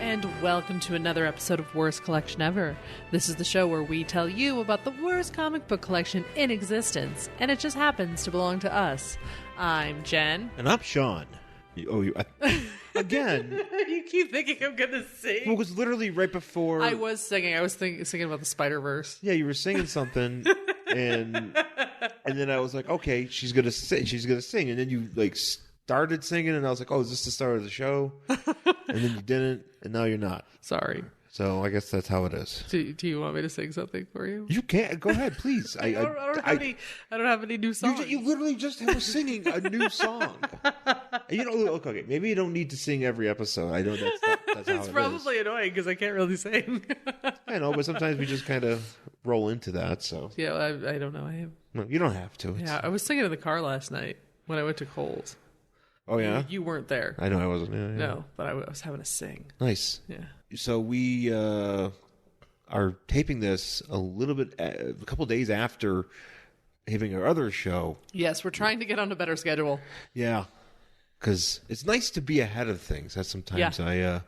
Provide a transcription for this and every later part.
and welcome to another episode of Worst Collection Ever. This is the show where we tell you about the worst comic book collection in existence, and it just happens to belong to us. I'm Jen. And I'm Sean. Again. You keep thinking I'm going to sing. Well, it was literally right before... I was singing. I was singing about the Spider-Verse. Yeah, you were singing something, and then I was like, okay, she's going to sing. And then you, started singing, and I was like, oh, is this the start of the show? And then you didn't, and now you're not. Sorry. So I guess that's how it is. Do you want me to sing something for you? You can't. Go ahead, please. I don't have any new songs. You literally just were singing a new song. Okay, maybe you don't need to sing every episode. I know that's how it's probably annoying because I can't really sing. I know, but sometimes we just kind of roll into that. So yeah, I don't know. No, you don't have to. Yeah, I was singing in the car last night when I went to Coles. Oh yeah, you weren't there. I know I wasn't. Yeah. No, but I was having to sing. Nice. Yeah. So we are taping this a couple days after having our other show. Yes, we're trying to get on a better schedule. Yeah, because it's nice to be ahead of things. That sometimes I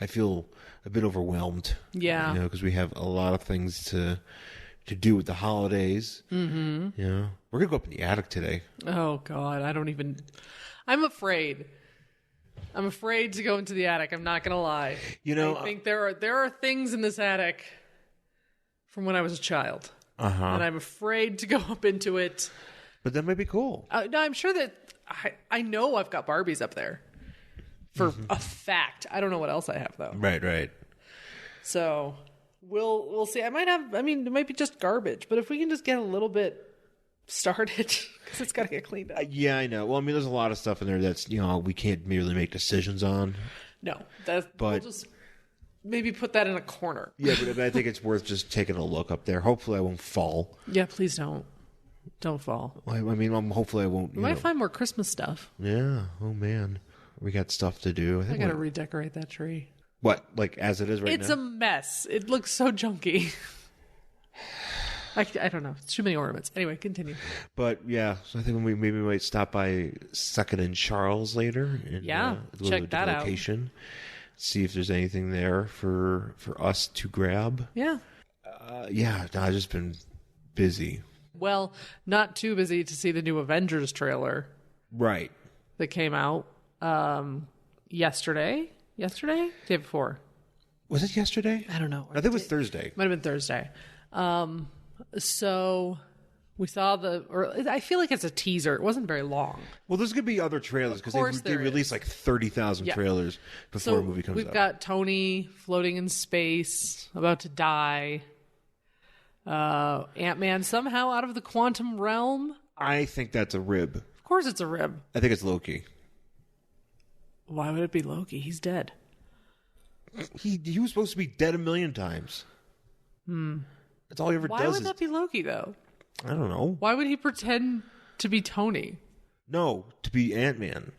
feel a bit overwhelmed. Yeah, because we have a lot of things to do with the holidays. Mm-hmm. Yeah, we're gonna go up in the attic today. Oh God, I'm afraid. I'm afraid to go into the attic. I'm not gonna lie. I think there are things in this attic from when I was a child, and I'm afraid to go up into it. But that might be cool. No, I'm sure that I know I've got Barbies up there for a fact. I don't know what else I have though. Right. So we'll see. It might be just garbage, but if we can just get a little bit started, because it's got to get cleaned up. Yeah, I know. Well, there's a lot of stuff in there that's we can't really make decisions on. No, we'll just maybe put that in a corner. Yeah, but I think it's worth just taking a look up there. Hopefully, I won't fall. Yeah, please don't fall. Hopefully, I won't. We might find more Christmas stuff. Yeah. Oh man, we got stuff to do. I got to redecorate that tree. What, as it is right now? It's a mess. It looks so junky. I don't know. It's too many ornaments. Anyway, continue. But yeah, so I think we might stop by Second and Charles later. And, check that out. See if there's anything there for us to grab. Yeah. I've just been busy. Well, not too busy to see the new Avengers trailer. Right. That came out yesterday? Yesterday? Day before. Was it yesterday? I don't know. I think it was Thursday. Might have been Thursday. So we saw I feel like it's a teaser. It wasn't very long. Well, there's going to be other trailers because they released 30,000 trailers before a movie comes out. We've got Tony floating in space, about to die. Ant-Man somehow out of the quantum realm. I think that's a rib. Of course it's a rib. I think it's Loki. Why would it be Loki? He's dead. He was supposed to be dead a million times. That's all he ever does. Why would that be Loki, though? I don't know. Why would he pretend to be Tony? No, to be Ant-Man.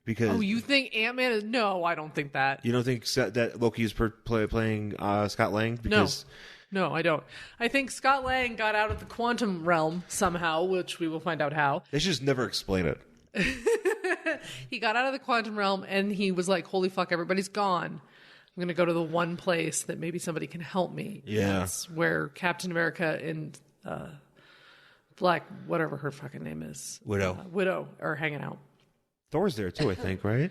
Because you think Ant-Man is... No, I don't think that. You don't think that Loki is playing Scott Lang? Because... No, I don't. I think Scott Lang got out of the quantum realm somehow, which we will find out how. They should just never explain it. He got out of the quantum realm and he was like, holy fuck, everybody's gone. I'm going to go to the one place that maybe somebody can help me. Yeah. That's where Captain America and Black, whatever her fucking name is. Widow are hanging out. Thor's there too, I think, right?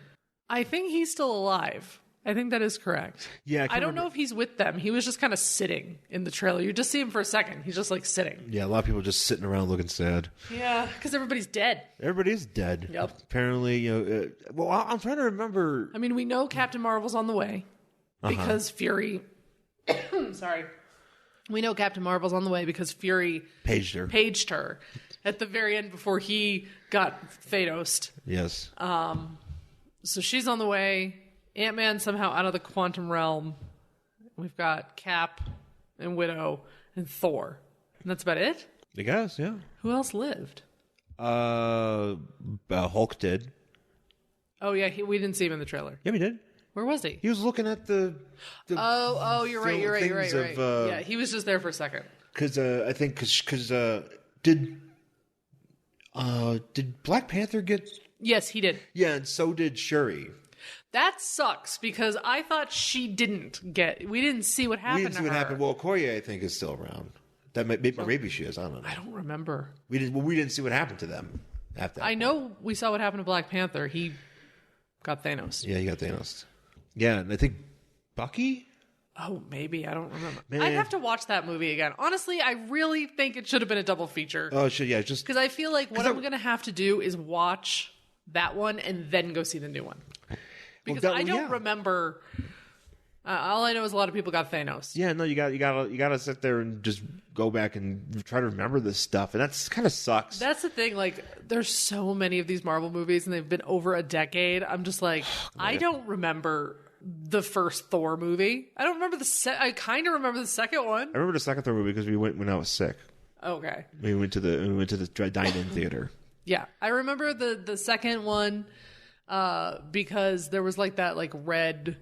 I think he's still alive. I think that is correct. Yeah, I don't know if he's with them. He was just kind of sitting in the trailer. You just see him for a second. He's just sitting. Yeah, a lot of people just sitting around looking sad. Yeah, because everybody's dead. Everybody's dead. Yep. Apparently, I'm trying to remember. We know Captain Marvel's on the way because Fury. Sorry. We know Captain Marvel's on the way because Fury paged her at the very end before he got Thanos'd. Yes. So she's on the way. Ant-Man somehow out of the quantum realm. We've got Cap and Widow and Thor. And that's about it? I guess, yeah. Who else lived? Hulk did. Oh, yeah. We didn't see him in the trailer. Yeah, we did. Where was he? He was looking at the you're right. Yeah, he was just there for a second. Because did Black Panther get... Yes, he did. Yeah, and so did Shuri. That sucks because I thought we didn't see what happened. We didn't see what happened. Well, Okoye, I think, is still around. Maybe she is. I don't know. I don't remember. We didn't see what happened to them after that. I know we saw what happened to Black Panther. He got Thanos. Yeah, he got Thanos. Yeah, and I think Bucky. Oh, maybe. I don't remember. Man. I'd have to watch that movie again. Honestly, I really think it should have been a double feature. Oh, shit, yeah. Just because I feel like what I'm going to have to do is watch that one and then go see the new one. Because I don't remember. All I know is a lot of people got Thanos. Yeah, no, you gotta sit there and just go back and try to remember this stuff, and that's kind of sucks. That's the thing. Like, there's so many of these Marvel movies, and they've been over a decade. I'm just like, I don't remember the first Thor movie. I don't remember I kind of remember the second one. I remember the second Thor movie because we went when I was sick. Okay. We went to the dine-in theater. Yeah, I remember the second one because there was like that like red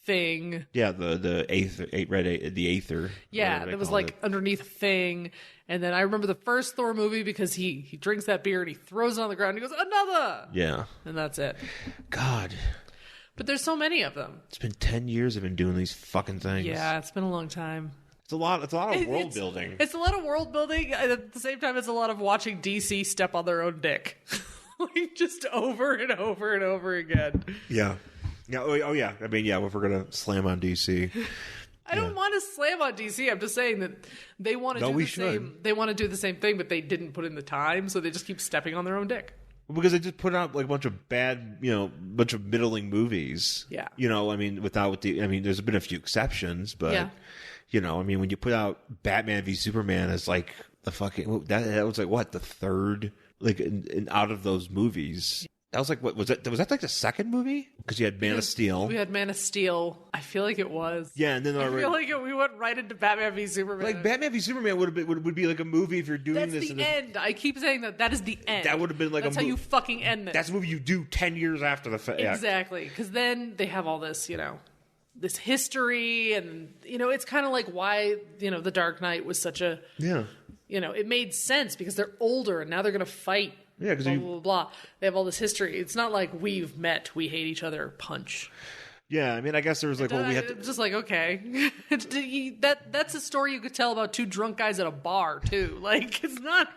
thing. Yeah, the aether. Yeah, there was like underneath a thing. And then I remember the first Thor movie because he drinks that beer and he throws it on the ground and he goes, another! Yeah. And that's it. God. But there's so many of them. It's been 10 years I've been doing these fucking things. Yeah, it's been a long time. It's a lot of world building. It's a lot of world building. And at the same time, it's a lot of watching DC step on their own dick. Like, just over and over and over again. Yeah. Yeah. Oh, yeah. I mean, yeah, if we're going to slam on DC. I don't want to slam on DC. I'm just saying that they want to do the same. They want to do the same thing, but they didn't put in the time, so they just keep stepping on their own dick. Well, because they just put out like a bunch of bad, bunch of middling movies. Yeah. I mean, there's been a few exceptions, but I mean, when you put out Batman v Superman as like the fucking that was like what the third out of those movies. That was like, what was that? Was that like the second movie? Because you had Man of Steel. We had Man of Steel. I feel like it was. Yeah, and then I feel like we went right into Batman v Superman. Like Batman v Superman would be like a movie if you're doing this. That's the end. I keep saying that is the end. That would have been like that's how you fucking end this. That's a movie you do 10 years after the fact. Exactly, because then they have all this, this history, and it's kind of like why the Dark Knight was such a it made sense because they're older and now they're gonna fight. Yeah, because blah, blah, blah, blah. They have all this history. It's not like we've met, we hate each other, punch. Yeah, I mean, I guess there was like, we had to... Just like, okay. That's a story you could tell about two drunk guys at a bar, too. Like, it's not...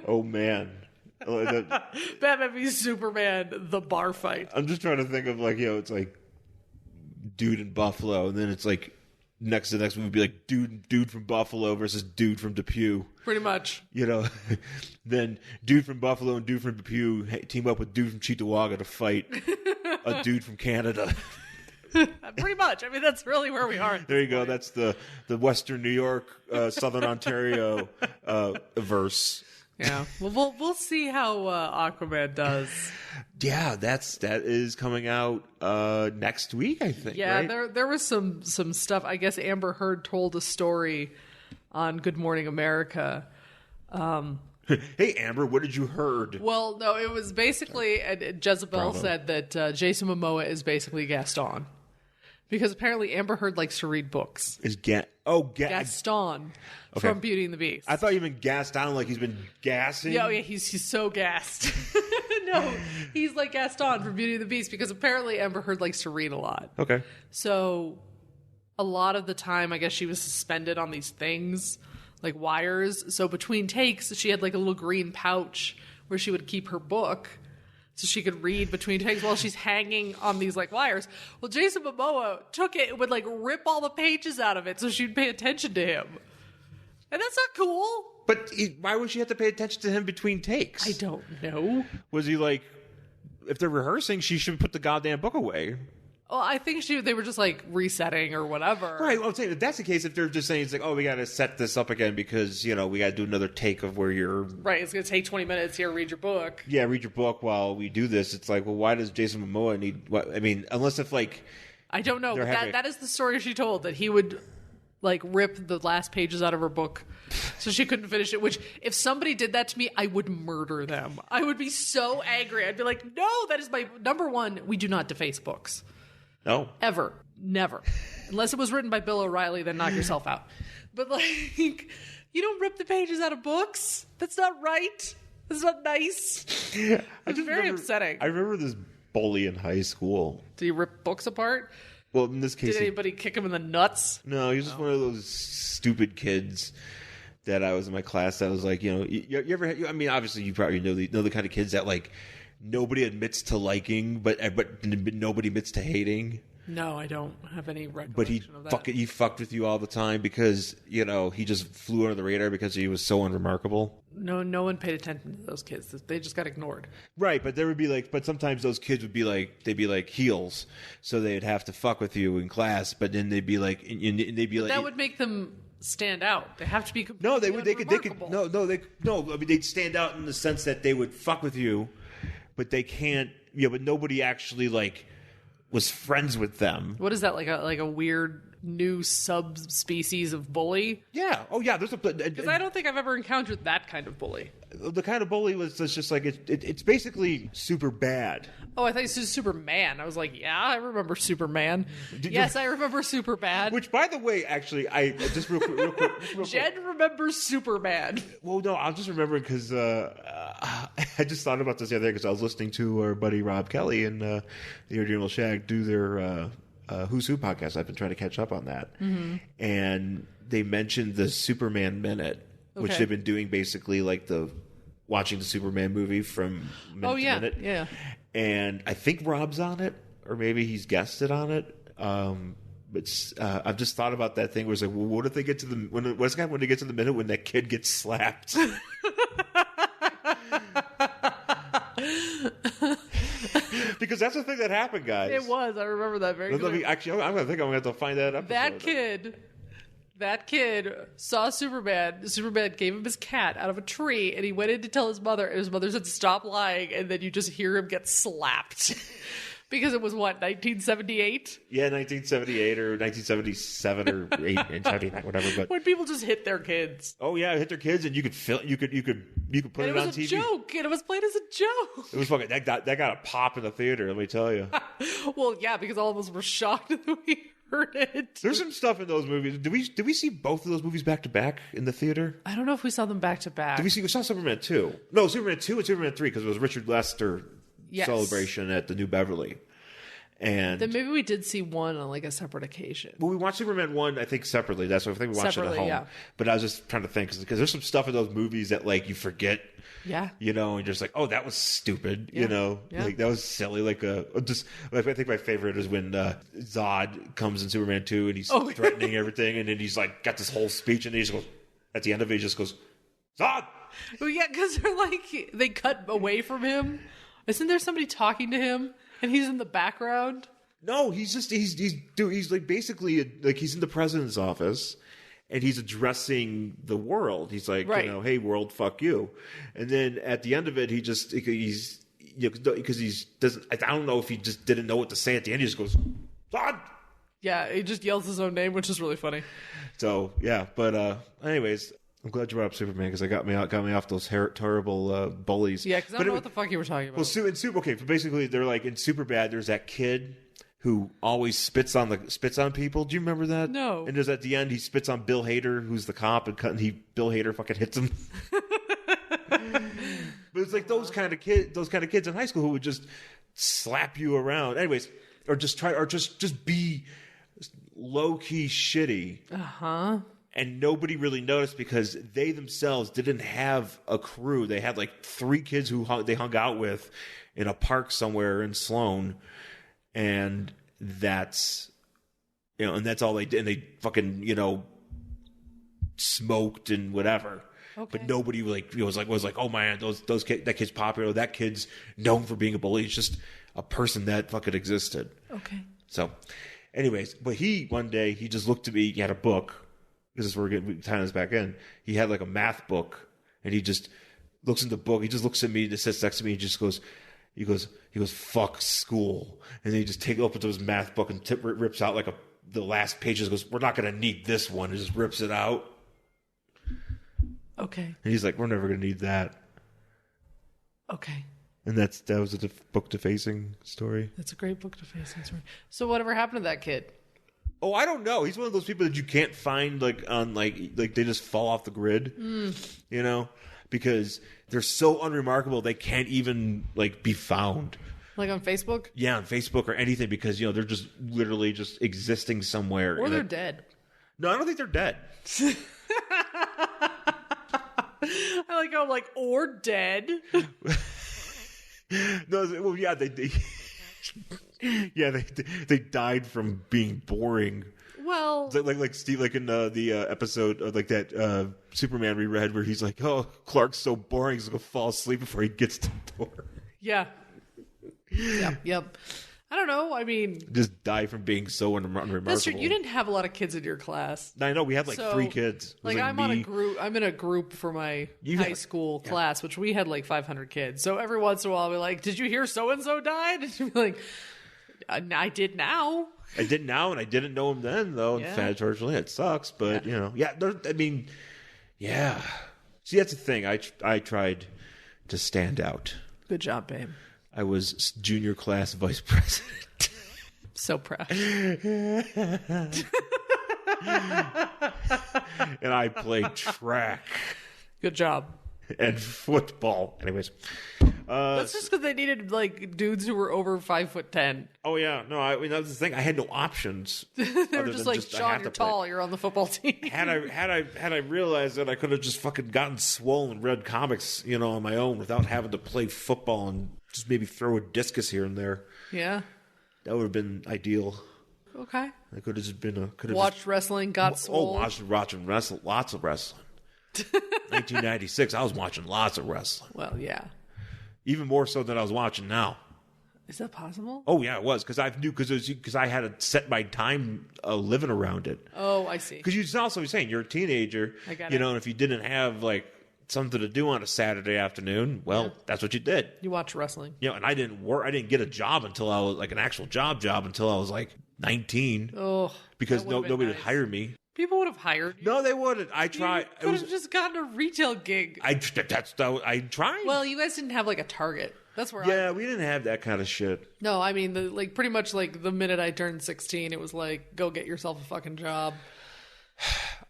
Oh, man. Batman v Superman, the bar fight. I'm just trying to think of like, it's like dude in Buffalo, and then it's like next movie would be like dude from Buffalo versus dude from Depew. Pretty much. Then dude from Buffalo and dude from Depew team up with dude from Cheektowaga to fight a dude from Canada. Pretty much. I mean, that's really where we are. There you go. That's the Western New York, Southern Ontario verse. Yeah. Well, we'll see how Aquaman does. Yeah, that is coming out next week, I think. Yeah, right? there was some stuff. I guess Amber Heard told a story on Good Morning America. Hey, Amber, what did you heard? Well, no, it was basically Jezebel said that Jason Momoa is basically Gaston. Because apparently Amber Heard likes to read books. Gaston from Beauty and the Beast. I thought you meant gassed down like he's been gassing. Yeah, he's so gassed. No, he's like Gaston from Beauty and the Beast because apparently Amber Heard likes to read a lot. Okay. So a lot of the time, I guess she was suspended on these things, like wires. So between takes, she had like a little green pouch where she would keep her book. So she could read between takes while she's hanging on these like wires. Well, Jason Momoa took it and would like rip all the pages out of it so she'd pay attention to him. And that's not cool. But why would she have to pay attention to him between takes? I don't know. Was he like, if they're rehearsing, she should put the goddamn book away? Well, I think they were just like resetting or whatever. Right. Well, I'm saying if that's the case, if they're just saying it's like, oh, we got to set this up again because we got to do another take of where you're. Right. It's going to take 20 minutes here. Read your book. Yeah, read your book while we do this. It's like, well, why does Jason Momoa need? What? I mean, unless if like. I don't know. But that is the story she told, that he would like rip the last pages out of her book so she couldn't finish it. Which, if somebody did that to me, I would murder them. I would be so angry. I'd be like, no, that is my number one. We do not deface books. No. Ever. Never. Unless it was written by Bill O'Reilly, then knock yourself out. But like, you don't rip the pages out of books. That's not right. That's not nice. It's very upsetting. I remember this bully in high school. Did he rip books apart? Well, in this case, did anybody kick him in the nuts? No, he was just one of those stupid kids that I was in my class that was like, you ever had, I mean, obviously you probably know the kind of kids that like nobody admits to liking, but nobody admits to hating. No, I don't have any recollection of that. But he fucked with you all the time because, he just flew under the radar because he was so unremarkable. No one paid attention to those kids. They just got ignored. Right, but there would be but sometimes those kids would be they'd be like heels, so they'd have to fuck with you in class, but then they'd be like, that would make them stand out. They have to be completely No, they could, I mean, they'd stand out in the sense that they would fuck with you, but they can't, but nobody actually, was friends with them. What is that, like a weird new subspecies of bully? Yeah. Oh, yeah. Because I don't think I've ever encountered that kind of bully. The kind of bully was just like it's basically super bad. Oh, I thought you said Superman. I was like, yeah, I remember Superman. Yes, I remember Superman. Which, by the way, actually, I just real quick. Jen remembers Superman. Well, no, I'll just remember because I just thought about this the other day because I was listening to our buddy Rob Kelly and the Original Shag do their Who's Who podcast. I've been trying to catch up on that, and they mentioned the Superman Minute. Which they've been doing basically watching the Superman movie from minute to minute. Yeah. And I think Rob's on it, or maybe he's guested on it. But I've just thought about that thing where it's like, well, what if they get to when they get to the minute when that kid gets slapped? Because that's the thing that happened, guys. It was. I remember that very clearly. Actually, I'm going to have to find that episode. That kid saw Superman. Superman gave him his cat out of a tree, and he went in to tell his mother, and his mother said, stop lying, and then you just hear him get slapped. Because it was, 1978? Yeah, 1978 or 1977 or 79, whatever. But when people just hit their kids. Oh, yeah, hit their kids, and you could put it on TV. It was a joke, and it was played as a joke. It was fucking, that got a pop in the theater, let me tell you. Well, yeah, because all of us were shocked that we heard it. There's some stuff in those movies. Did we see both of those movies back to back in the theater? I don't know if we saw them back to back. We saw Superman 2. No, Superman 2 and Superman 3 because it was Richard Lester celebration at the New Beverly. And then maybe we did see one on a separate occasion. Well, we watched Superman 1, I think, separately. That's what I think we watched it at home. Yeah. But I was just trying to think because there's some stuff in those movies that you forget. Yeah. And you're just like, oh, that was stupid. Yeah. Yeah. That was silly. I think my favorite is when Zod comes in Superman 2 and he's threatening everything, and then he's got this whole speech, and he just goes, at the end of it, he just goes, Zod! Well, yeah, because they cut away from him. Isn't there somebody talking to him? And he's in the background? No, he's basically he's in the president's office and he's addressing the world. He's like, hey world, fuck you. And then at the end of it, because he doesn't, I don't know if he just didn't know what to say at the end. He just goes, Zod! Yeah, he just yells his own name, which is really funny. So, yeah, but anyways, I'm glad you brought up Superman because it got me off those terrible bullies. Yeah, because I don't know what the fuck you were talking about. Well, but basically they're in Superbad. There's that kid who always spits on people. Do you remember that? No. And there's at the end he spits on Bill Hader, who's the cop, and Bill Hader fucking hits him. But it's those kind of kids in high school who would just slap you around, anyways, or just be low key shitty. And nobody really noticed because they themselves didn't have a crew. They had 3 kids who they hung out with in a park somewhere in Sloan, and that's all they did. And they fucking smoked and whatever. Okay. But nobody was like, oh man, that kid's popular. That kid's known for being a bully. It's just a person that fucking existed. Okay. So, anyways, but one day he just looked at me. He had a book. This is where we're tying this back in. He had a math book, and he just looks in the book. He just looks at me and sits next to me and just goes, he goes, fuck school. And then he just takes open to his math book and rips out the last pages. Goes, we're not going to need this one. And just rips it out. Okay. And he's like, we're never going to need that. Okay. And that was a book defacing story. That's a great book defacing story. So whatever happened to that kid? Oh, I don't know. He's one of those people that you can't find on they just fall off the grid, because they're so unremarkable they can't even be found. Like on Facebook? Yeah, on Facebook or anything, because they're just literally just existing somewhere. Or they're dead. No, I don't think they're dead. I like how I'm like, or dead. No, well, yeah, they they died from being boring. Well, like Steve, like in the episode of like that Superman reread where he's like, "Oh, Clark's so boring, he's gonna fall asleep before he gets to the door." Yeah. Yep. I don't know. I mean, just die from being so unremarkable. That's true. You didn't have a lot of kids in your class. I know we had like 3 kids. Like I'm on a group. I'm in a group for my high school class, which we had like 500 kids. So every once in a while, I'll be like, "Did you hear so and so died?" And you'd be like, "I did now." I did now, and I didn't know him then, though. Yeah. Unfortunately, it sucks, but I mean, yeah. See, that's the thing. I tried to stand out. Good job, babe. I was junior class vice president. So proud. And I played track. Good job. And football. Anyways. That's just because they needed like dudes who were over 5'10". Oh yeah, no. I mean, that was the thing. I had no options. They were just like, Sean, you're tall. You're on the football team. Had I realized that, I could have just fucking gotten swole and read comics, on my own without having to play football and just maybe throw a discus here and there. Yeah, that would have been ideal. Okay. I could have just been watched wrestling, got swole. Watching wrestling, lots of wrestling. 1996, I was watching lots of wrestling. Well, yeah. Even more so than I was watching now. Is that possible? Oh yeah, it was because I had to set my time living around it. Oh, I see. Because you're also saying you're a teenager, I got it. And if you didn't have like something to do on a Saturday afternoon, well, that's what you did. You watch wrestling. And I didn't work. I didn't get a job until I was like an actual job until I was like 19. Oh, because nobody would hire me. People would have hired you. No, they wouldn't. I tried. You could have just gotten a retail gig. I tried. Well, you guys didn't have like a Target. That's where. Yeah, we didn't have that kind of shit. No, I mean, pretty much like the minute I turned 16, it was like, go get yourself a fucking job.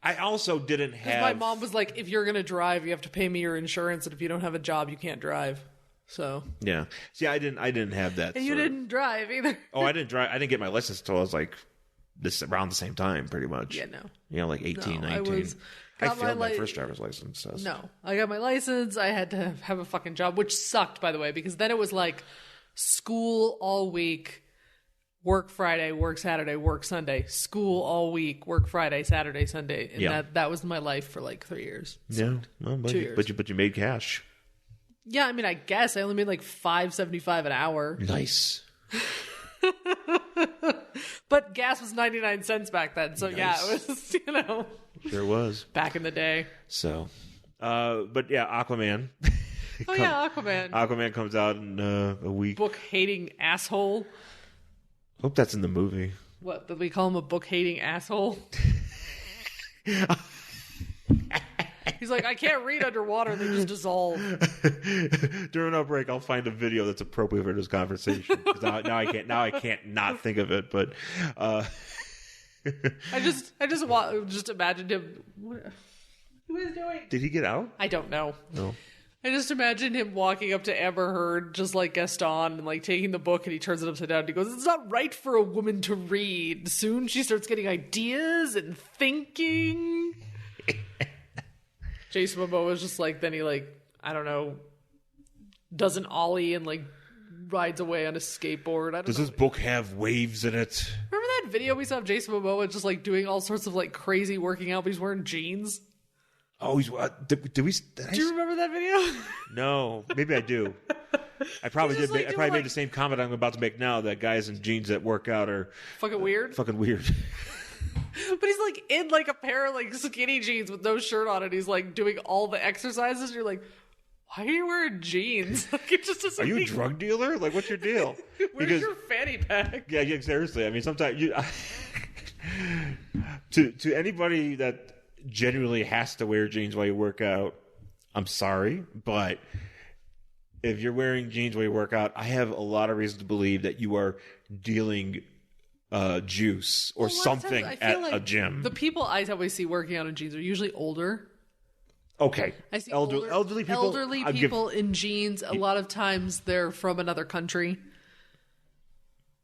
I also didn't have. My mom was like, if you're gonna drive, you have to pay me your insurance, and if you don't have a job, you can't drive. So. Yeah. See, I didn't have that. And you didn't drive either. Oh, I didn't drive. I didn't get my license until I was like. Around the same time, pretty much. Yeah, no. Like 18, 19. I failed my first driver's license. So. No. I got my license. I had to have a fucking job, which sucked, by the way, because then it was like school all week, work Friday, work Saturday, work Sunday, school all week, work Friday, Saturday, Sunday. And that was my life for like 3 years. Yeah. Well, 2 years. But you made cash. Yeah, I mean, I guess I only made like $5.75 an hour. Nice. But gas was 99 cents back then, so nice. Yeah, it was, Sure was. Back in the day. So, but yeah, Aquaman. Aquaman. Aquaman comes out in a week. Book-hating asshole. Hope that's in the movie. What, did we call him a book-hating asshole? He's like, I can't read underwater. They just dissolve. During our break, I'll find a video that's appropriate for this conversation. Now I can't not think of it. But I just imagined him. What is doing? Did he get out? I don't know. No. I just imagined him walking up to Amber Heard, just like Gaston, and like taking the book, and he turns it upside down. And he goes, "It's not right for a woman to read." Soon she starts getting ideas and thinking. Jason Momoa is just like, then he like, I don't know, does an ollie and like rides away on a skateboard. Does this book have waves in it? Remember that video we saw of Jason Momoa just like doing all sorts of like crazy working out, but he's wearing jeans? Oh, he's what? Do you remember that video? No, maybe I do. I probably did. I probably made the same comment I'm about to make now, that guys in jeans that work out are fucking weird. Fucking weird. But he's like in like a pair of like skinny jeans with no shirt on, and he's like doing all the exercises. You're like, why are you wearing jeans? Like, it just doesn't. Are you a drug dealer? Like, what's your deal? Where's your fanny pack? Yeah, seriously. I mean, sometimes you to anybody that genuinely has to wear jeans while you work out, I'm sorry, but if you're wearing jeans while you work out, I have a lot of reason to believe that you are dealing juice or something at like a gym. The people I always see working out in jeans are usually older. Okay. I see elderly people. In jeans. A lot of times they're from another country.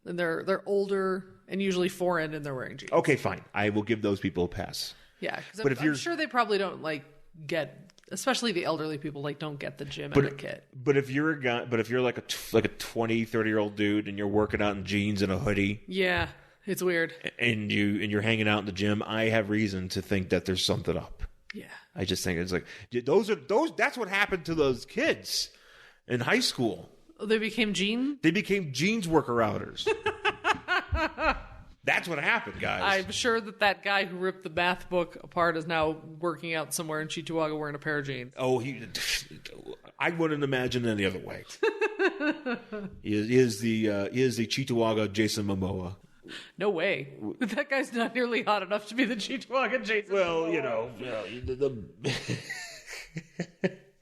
And they're older and usually foreign, and they're wearing jeans. Okay, fine. I will give those people a pass. Yeah, because I'm sure they probably don't like get, especially the elderly people, like don't get the gym etiquette. But if you're a guy, but if you're like a 20, 30-year-old dude and you're working out in jeans and a hoodie, yeah, it's weird. And you're hanging out in the gym, I have reason to think that there's something up. Yeah, I just think it's like those. That's what happened to those kids in high school. Oh, they became jeans? They became jeans worker-outers. That's what happened, guys. I'm sure that guy who ripped the math book apart is now working out somewhere in Cheektowaga wearing a pair of jeans. Oh, I wouldn't imagine any other way. He is the Cheektowaga Jason Momoa. No way. That guy's not nearly hot enough to be the Cheektowaga Jason Momoa.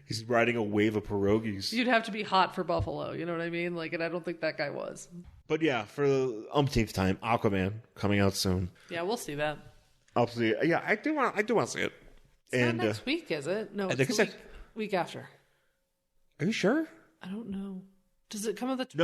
He's riding a wave of pierogies. You'd have to be hot for Buffalo, you know what I mean? Like, and I don't think that guy was. But yeah, for the umpteenth time, Aquaman coming out soon. Yeah, we'll see that. I'll see it. Yeah, I do want to see it. It's not next week, is it? No, it's the week after. Are you sure? I don't know. Does it come on the 20,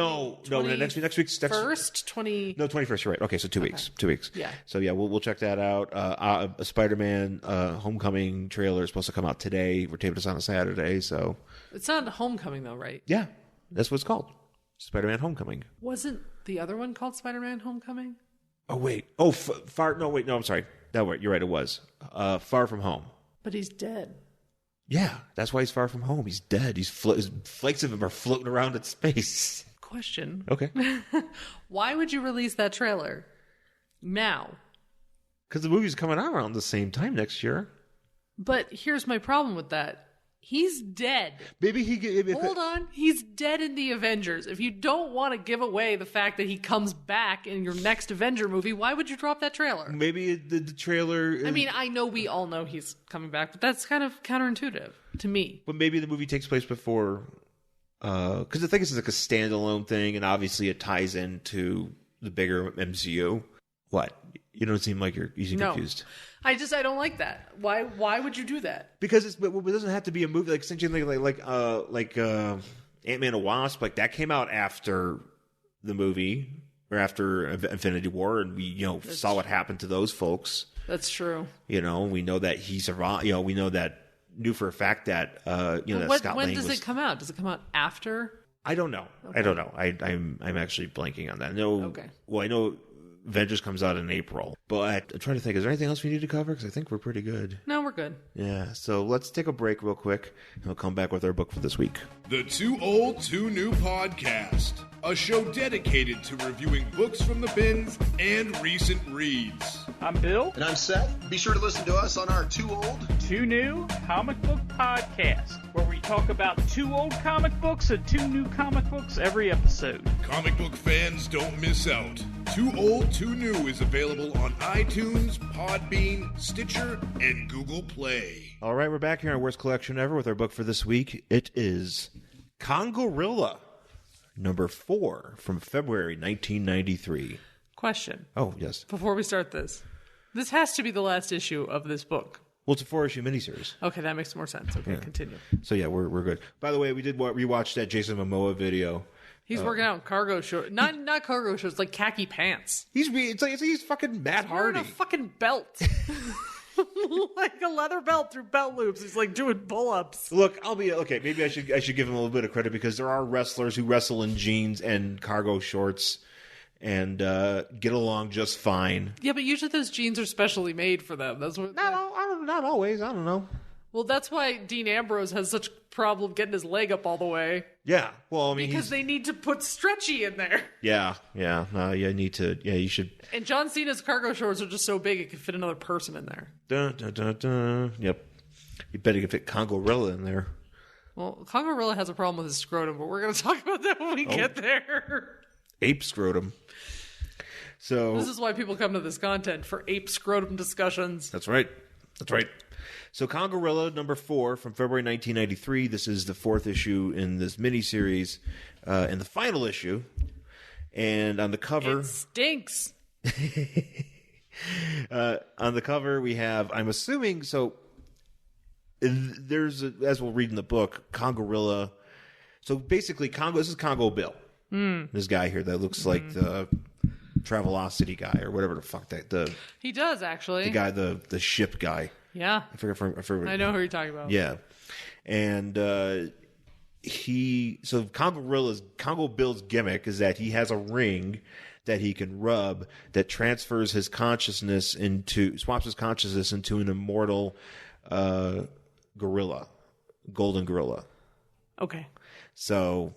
No, next week's first 20. No, 21st. You're right. Okay, so 2 weeks. 2 weeks. Yeah. So yeah, we'll check that out. A Spider-Man Homecoming trailer is supposed to come out today. We're taping this on a Saturday, so it's not Homecoming though, right? Yeah, that's what it's called. Spider-Man Homecoming. Wasn't the other one called Spider-Man Homecoming? Oh wait. Oh, far. No, wait. No, I'm sorry. No, wait. You're right. It was Far From Home. But he's dead. Yeah, that's why he's far from home. He's dead. Flakes of him are floating around in space. Question. Okay. Why would you release that trailer now? Because the movie's coming out around the same time next year. But here's my problem with that. He's dead. Maybe Hold on. He's dead in the Avengers. If you don't want to give away the fact that he comes back in your next Avenger movie, why would you drop that trailer? Maybe the trailer... I mean, I know we all know he's coming back, but that's kind of counterintuitive to me. But maybe the movie takes place before... Because the thing is, it's like a standalone thing, and obviously it ties into the bigger MCU. What? You don't seem like you're easily confused. I don't like that. Why would you do that? Because it doesn't have to be a movie like essentially like Ant-Man and Wasp. Like that came out after the movie or after Infinity War, and we saw what happened to those folks. That's true. We know that he survived. We knew for a fact that that Scott Lang when does it come out? Does it come out after? I don't know. Okay. I don't know. I'm actually blanking on that. No. Okay. Well, I know Avengers comes out in April. But I'm trying to think, is there anything else we need to cover? Because I think we're pretty good. No, we're good. Yeah, so let's take a break real quick, and we'll come back with our book for this week. The Too Old, Too New Podcast, a show dedicated to reviewing books from the bins and recent reads. I'm Bill. And I'm Seth. Be sure to listen to us on our Too Old, Too New Comic Book Podcast, where we talk about 2 old comic books and 2 new comic books every episode. Comic book fans don't miss out. Too Old, Too New is available on iTunes, Podbean, Stitcher, and Google Play. All right, we're back here on Worst Collection Ever with our book for this week. It is Congorilla, number 4 from February 1993. Question. Oh, yes. Before we start this has to be the last issue of this book. Well, it's a 4-issue miniseries. Okay, that makes more sense. Okay, Continue. So yeah, we're good. By the way, we did rewatch that Jason Momoa video. He's working out in cargo shorts. Not cargo shorts, like khaki pants. He's fucking Matt Hardy. Wearing a fucking belt. Like a leather belt through belt loops. He's like doing pull-ups. Look, okay. Maybe I should give him a little bit of credit because there are wrestlers who wrestle in jeans and cargo shorts and get along just fine. Yeah, but usually those jeans are specially made for them. That's what. Not always. I don't know. Well, that's why Dean Ambrose has such a problem getting his leg up all the way. Yeah. Well, I mean, because they need to put stretchy in there. Yeah. No, you need to. Yeah, you should. And John Cena's cargo shorts are just so big it could fit another person in there. Dun, dun, dun, dun. Yep. You bet he could fit Congorilla in there. Well, Congorilla has a problem with his scrotum, but we're going to talk about that when we get there. Ape scrotum. So this is why people come to this content, for ape scrotum discussions. That's right. So Congorilla, number 4 from February 1993. This is the 4th issue in this miniseries, and the final issue. And on the cover, it stinks. On the cover, we have, I'm assuming, so there's, as we'll read in the book, Congorilla. So basically, this is Congo Bill. This guy here that looks like the Travelocity guy or whatever the fuck he does actually. The guy, the ship guy. Yeah, I forget. I know who you're talking about. Yeah, and Congo Bill's gimmick is that he has a ring that he can rub that transfers his consciousness swaps his consciousness into an immortal gorilla, golden gorilla. Okay. So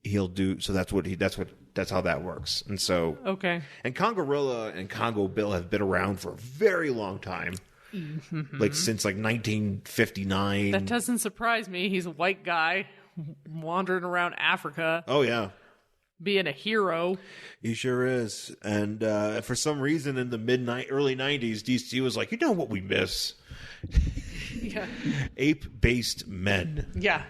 that's how that works. And so okay. And Congorilla and Congo Bill have been around for a very long time. Mm-hmm. Like since 1959. That doesn't surprise me. He's a white guy wandering around Africa. Oh yeah. Being a hero. He sure is. And for some reason in the early 90s, DC was like, you know what we miss? Yeah. Ape-based men. Yeah.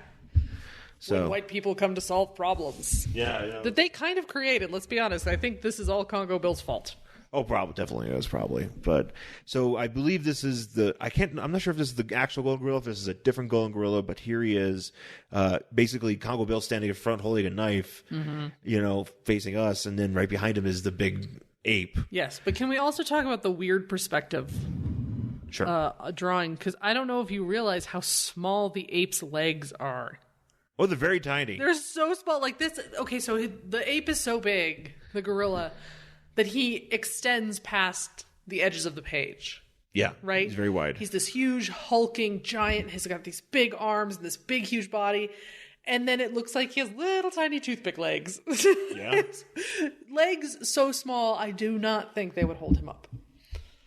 So when white people come to solve problems. Yeah. That they kind of created, let's be honest. I think this is all Congo Bill's fault. Oh, probably, definitely is, probably. But so I believe this is I'm not sure if this is the actual golden gorilla, if this is a different golden gorilla, but here he is. Basically, Congo Bill standing in front holding a knife, facing us, and then right behind him is the big ape. Yes, but can we also talk about the weird perspective drawing? Because I don't know if you realize how small the ape's legs are. Oh, they're very tiny. They're so small. Like this. Okay, so the ape is so big, the gorilla, that he extends past the edges of the page. Yeah. Right? He's very wide. He's this huge, hulking giant. He's got these big arms and this big, huge body. And then it looks like he has little tiny toothpick legs. Yeah. Legs so small, I do not think they would hold him up.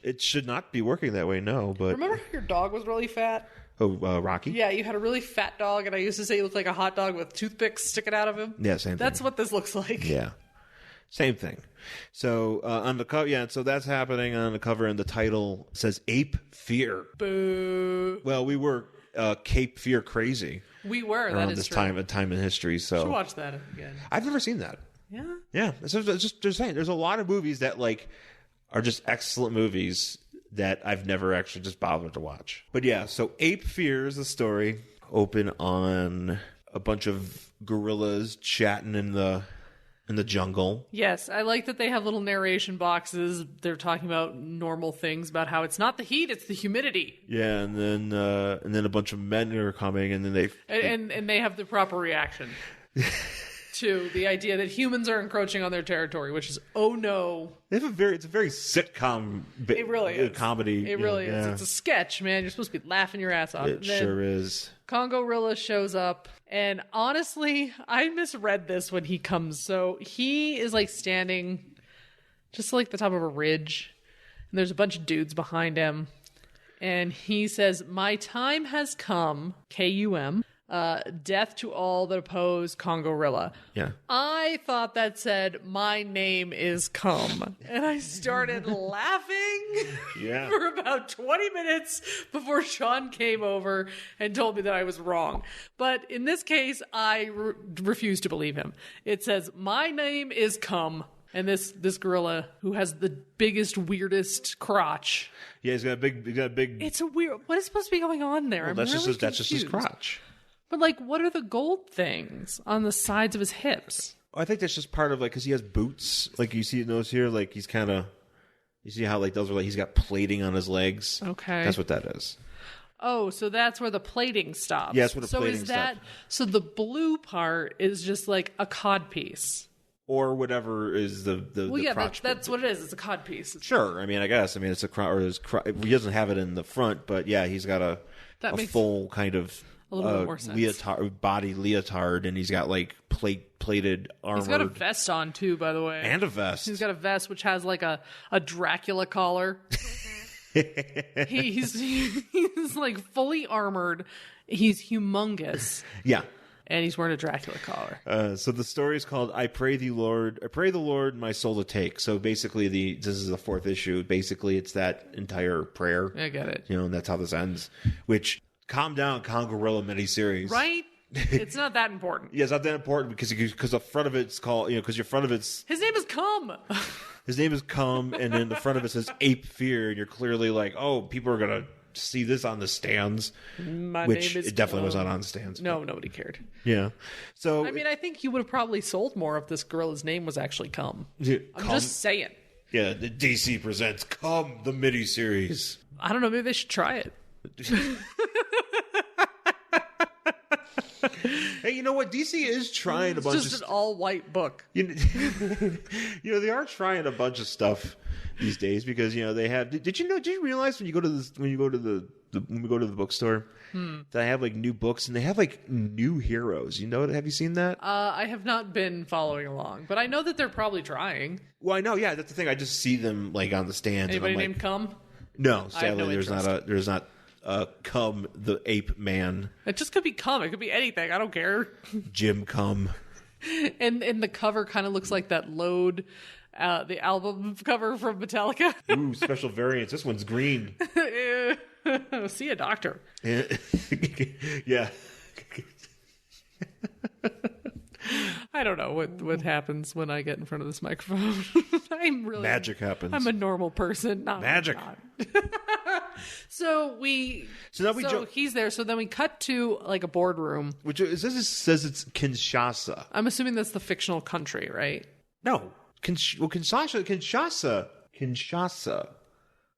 It should not be working that way, no. But remember how your dog was really fat? Oh, Rocky? Yeah, you had a really fat dog, and I used to say he looked like a hot dog with toothpicks sticking out of him. Yeah, same thing. That's what this looks like. Yeah. Same thing. So on the cover, so that's happening on the cover, and the title says "Ape Fear." Boo. Well, we were Cape Fear crazy. We were. Around that is this true. time in history. So should watch that again. I've never seen that. Yeah. Yeah. So just saying, there's a lot of movies that are just excellent movies that I've never actually just bothered to watch. But yeah, so Ape Fear is the story. Open on a bunch of gorillas chatting in the jungle. Yes, I like that they have little narration boxes. They're talking about normal things, about how it's not the heat, it's the humidity. Yeah, and then a bunch of men are coming, and then they have the proper reaction to the idea that humans are encroaching on their territory, which is oh no. It's a very sitcom. It really is comedy. It really is. Yeah. It's a sketch, man. You're supposed to be laughing your ass off. It sure is. Congorilla shows up, and honestly, I misread this when he comes. So he is standing just the top of a ridge, and there's a bunch of dudes behind him, and he says, "My time has come," K-U-M. Death to all that oppose Congorilla. Yeah. I thought that said, "My name is Cum." And I started laughing for about 20 minutes before Sean came over and told me that I was wrong. But in this case, I refuse to believe him. It says, "My name is Cum." And this gorilla who has the biggest, weirdest crotch. Yeah, he's got a big. It's a weird. What is supposed to be going on there? Well, that's just his crotch. But what are the gold things on the sides of his hips? I think that's just part of because he has boots. You see those here, he's kind of. You see how those are he's got plating on his legs. Okay, that's what that is. Oh, so that's where the plating stops. Yeah, that's where the plating stops. So the blue part is just a cod piece. Or whatever is the crotch. That's what it is. It's a cod piece. Sure. I guess. It's a crotch. He doesn't have it in the front, but yeah, he's got a full kind of a little bit more sense. Body leotard, and he's got plated armor. He's got a vest on too, by the way, and a vest. He's got a vest which has a Dracula collar. he's fully armored. He's humongous. Yeah. And he's wearing a Dracula collar. So the story is called "I Pray the Lord, my soul to take." So basically, this is the fourth issue. Basically, it's that entire prayer. I get it. And that's how this ends. Which, calm down, Congorilla miniseries. Right? It's not that important. Yeah, it's not that important because the front of it's called because your front of it's. His name is Cum. His name is Cum, and then the front of it says "Ape Fear," and you're clearly oh, people are gonna see this on the stands, which it definitely was not on the stands. No, nobody cared. Yeah. So I mean, I think you would have probably sold more if this gorilla's name was actually Come. I'm just saying. Yeah, the DC presents Come, the miniseries. I don't know. Maybe they should try it. Hey, you know what? DC is trying a bunch of... It's just an all-white book. You know, they are trying a bunch of stuff these days because, they have... Did you realize when we go to the bookstore, they have, like, new books and they have, like, new heroes? Have you seen that? I have not been following along, but I know that they're probably trying. Well, I know, yeah, that's the thing. I just see them, like, on the stands. Anybody named Come? No, sadly, there's not Come, the ape man. It just could be Come. It could be anything. I don't care. Jim Come. And the cover kind of looks like that Load, the album cover from Metallica. Ooh, special variants. This one's green. See a doctor. Yeah. I don't know what happens when I get in front of this microphone. Magic happens. I'm a normal person. No, Magic. So he's there. So then we cut to like a boardroom, which says it's Kinshasa. I'm assuming that's the fictional country, right? No, Kinshasa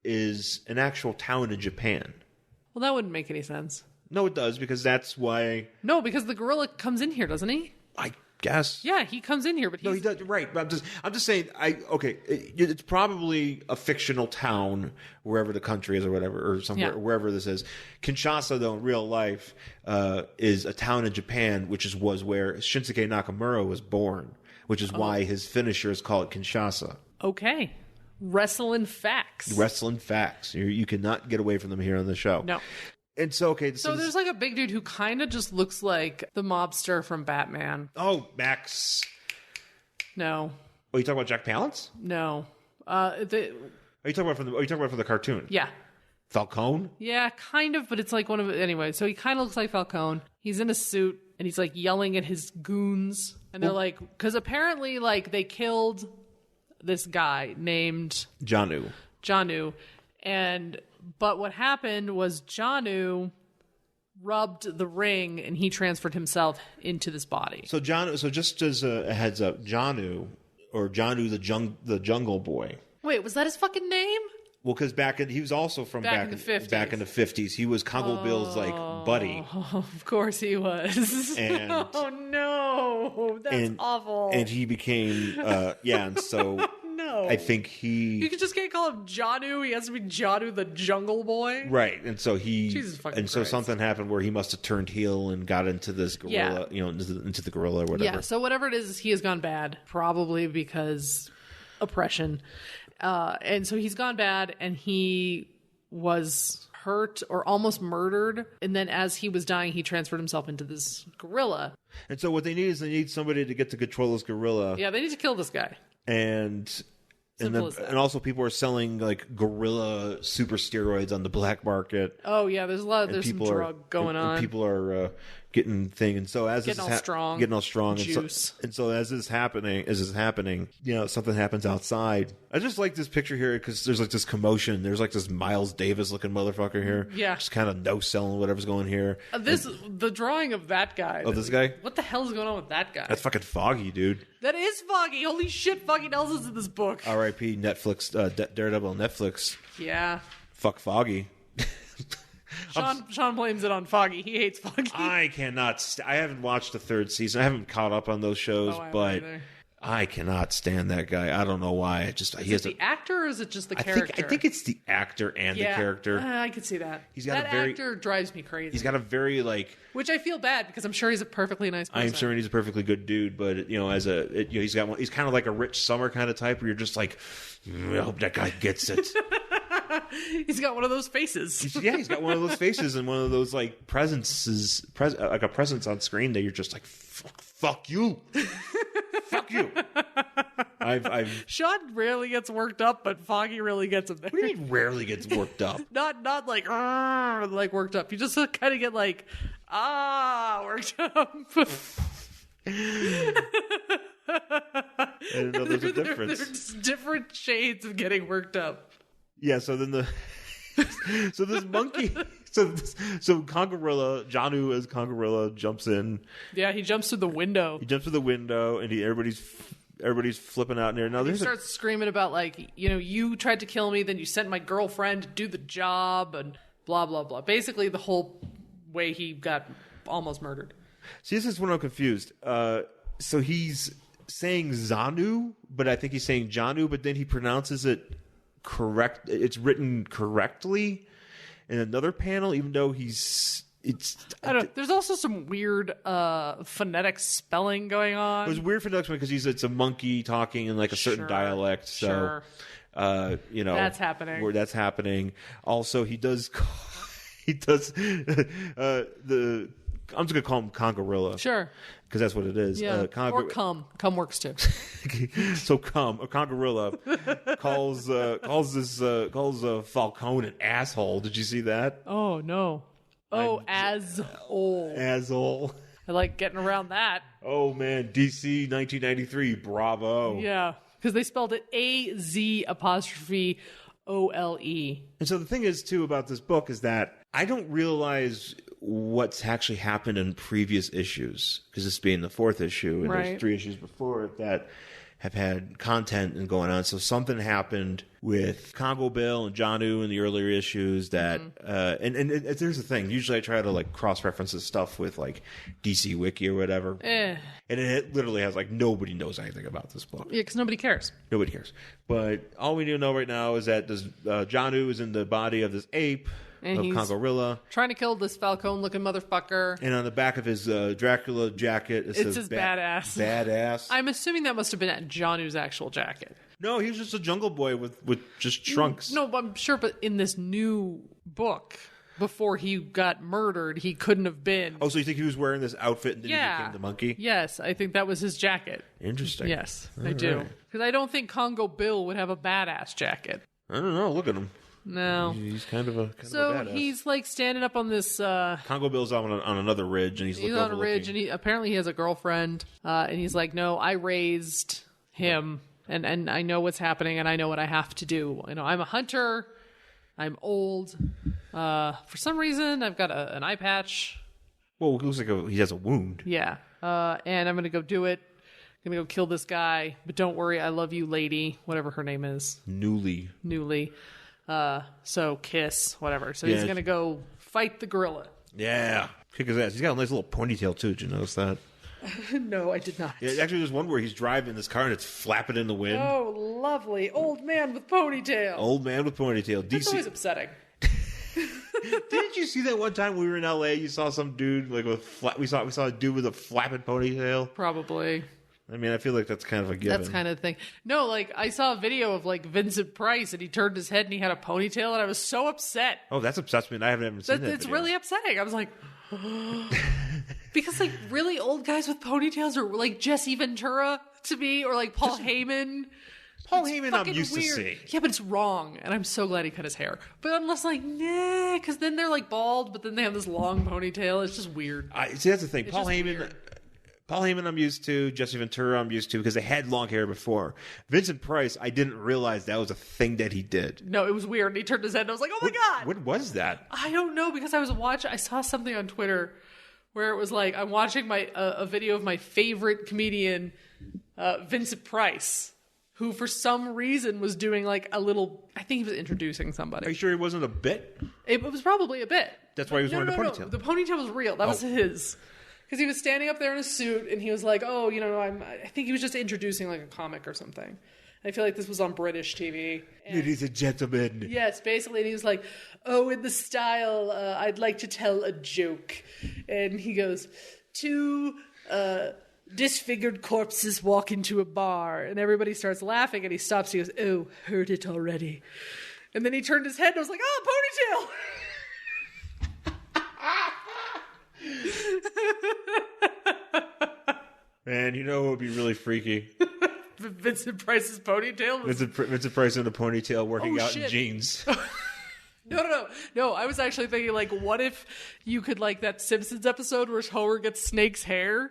is an actual town in Japan. Well, that wouldn't make any sense. No, it does, because that's why. No, because the gorilla comes in here, doesn't he? I guess. Yeah, he comes in here, but no, he does. Right, but I'm just saying. It's probably a fictional town wherever the country is, or whatever, or somewhere, or wherever this is. Kinshasa, though, in real life, is a town in Japan, which was where Shinsuke Nakamura was born, which is why his finisher is called Kinshasa. Okay. Wrestling facts. You cannot get away from them here on the show. No. And so, there's like a big dude who kind of just looks like the mobster from Batman. Oh, Max. No. Oh, you talking about Jack Palance? No. Are you talking about from the cartoon? Yeah. Falcone? Yeah, kind of, but it's like one of anyway. So he kind of looks like Falcone. He's in a suit and he's like yelling at his goons, and they're like, because apparently like they killed this guy named Janu, but what happened was Janu rubbed the ring and he transferred himself into this body. So just as a heads up, Janu the Jungle Boy. Wait, was that his fucking name? Well, because he was also from back in the 50s. Back in the 50s. He was Congo Bill's like buddy. Oh, of course he was. And, oh no, that's awful. And he became and so no. I think you just can't call him Janu. He has to be Janu the Jungle Boy. Right. And so so something happened where he must have turned heel and got into this gorilla, into the gorilla or whatever. Yeah, so whatever it is, he has gone bad, probably because oppression. And so he's gone bad, and he was hurt or almost murdered. And then as he was dying, he transferred himself into this gorilla. And so what they need somebody to get to control this gorilla. Yeah, they need to kill this guy. And also people are selling like gorilla super steroids on the black market. Oh yeah, there's some drug going on. People are getting and so as getting all strong, juice. And so as this is happening, something happens outside. I just like this picture here because there's like this commotion. There's like this Miles Davis looking motherfucker here. Yeah, just kind of no selling whatever's going here. The drawing of that guy. Oh, this guy. What the hell is going on with that guy? That's fucking Foggy, dude. That is Foggy. Holy shit, Foggy Nelson's in this book. R.I.P. Netflix, Daredevil on Netflix. Yeah. Fuck Foggy. Sean blames it on Foggy. He hates Foggy. I cannot. I haven't watched the third season. I haven't caught up on those shows, but I cannot stand that guy. I don't know why. Is it the actor or is it just the character? I think it's the actor and the character. I could see that. That actor drives me crazy. He's got a very which I feel bad because I'm sure he's a perfectly nice person. I'm sure he's a perfectly good dude, but he's kind of like a Rich Summer kind of type where you're just like, I hope that guy gets it. He's got one of those faces. He's got one of those faces and one of those like presences, like a presence on screen that you're just like, fuck you. Fuck you. Sean rarely gets worked up, but Foggy really gets him there. What do you mean rarely gets worked up? not like worked up. You just kind of get like worked up. I didn't know there's a difference. There's different shades of getting worked up. Yeah, so then So this monkey, so Congorilla, Janu as Congorilla jumps in. Yeah, he jumps through the window. He jumps through the window, and everybody's flipping out in there. Now he starts screaming about, like, you tried to kill me, then you sent my girlfriend to do the job, and blah, blah, blah. Basically, the whole way he got almost murdered. See, this is when I'm confused. So he's saying Zanu, but I think he's saying Janu, but then he pronounces it correct. It's written correctly in another panel, even though I don't know. There's also some weird phonetic spelling going on. It was weird phonetic spelling because it's a monkey talking in like a certain dialect. So, that's happening. Where that's happening. Also, he does. I'm just gonna call him Congorilla. Sure. Because that's what it is. Yeah. Or cum. Cum works too. So Congorilla calls Falcone an asshole. Did you see that? Oh no. Oh, asshole. Asshole. I like getting around that. Oh man, DC 1993. Bravo. Yeah, because they spelled it AZ'OLE. And so the thing is too about this book is that I don't realize what's actually happened in previous issues, because this being the 4th issue, and there's 3 issues before it that have had content and going on. So something happened with Congo Bill and Janu in the earlier issues that, and there's the thing. Usually I try to like cross-reference this stuff with like DC Wiki or whatever. And it literally has like nobody knows anything about this book. Yeah, because nobody cares. Nobody cares. But all we need to know right now is that this Janu is in the body of this ape, and of Congorilla, trying to kill this Falcone-looking motherfucker. And on the back of his Dracula jacket, it says his badass. Badass. I'm assuming that must have been Janu's actual jacket. No, he was just a jungle boy with just trunks. No, I'm sure, but in this new book, before he got murdered, he couldn't have been. Oh, so you think he was wearing this outfit and then he became the monkey? Yes, I think that was his jacket. Interesting. Yes, I do. Because I don't think Congo Bill would have a badass jacket. I don't know. Look at him. No. He's kind of a badass. So he's like standing up on this... Congo Bill's on another ridge, and he's on a ridge, and apparently he has a girlfriend, and he's like, no, I raised him, and I know what's happening, and I know what I have to do. I'm a hunter, I'm old, for some reason I've got an eye patch. Well, it looks like he has a wound. Yeah, and I'm going to go do it. I'm going to go kill this guy, but don't worry, I love you, lady, whatever her name is. Newly. So kiss, whatever. So he's going to go fight the gorilla. Yeah. Kick his ass. He's got a nice little ponytail, too. Did you notice that? No, I did not. Yeah, actually, there's one where he's driving this car and it's flapping in the wind. Oh, lovely. Old man with ponytail. Old man with ponytail. That's always upsetting. Didn't you see that one time we were in LA? You saw some dude like we saw a dude with a flapping ponytail. Probably. I mean, I feel like that's kind of a given. That's kind of the thing. No, like, I saw a video of, like, Vincent Price, and he turned his head and he had a ponytail, and I was so upset. Oh, that's upsets me, and I haven't seen that It's video. really upsetting. I was like... Because, like, really old guys with ponytails are, like, Jesse Ventura to me, or, like, Paul Heyman. Paul Heyman I'm used to seeing. Yeah, but it's wrong, and I'm so glad he cut his hair. But I'm less like, nah, because then they're, like, bald, but then they have this long ponytail. It's just weird. See, that's the thing. Paul Heyman I'm used to. Jesse Ventura I'm used to because they had long hair before. Vincent Price, I didn't realize that was a thing that he did. No, it was weird. And he turned his head and I was like, oh my God. What was that? I don't know, because I saw something on Twitter where it was like, I'm watching a video of my favorite comedian, Vincent Price, who for some reason was doing like a little, I think he was introducing somebody. Are you sure it wasn't a bit? It was probably a bit. That's why he was wearing a ponytail. No. The ponytail was real. That was his. Because he was standing up there in a suit, and he was like, oh, I think he was just introducing, like, a comic or something. I feel like this was on British TV. Ladies and gentlemen. Yes, basically. And he was like, oh, in the style, I'd like to tell a joke. And he goes, two disfigured corpses walk into a bar. And everybody starts laughing, and he stops. He goes, oh, heard it already. And then he turned his head, and I was like, oh, ponytail! Man, you know what would be really freaky? Vincent Price's ponytail? Vincent Price in a ponytail working out in jeans. No, I was actually thinking, like, what if you could, like, that Simpsons episode where Homer gets Snake's hair?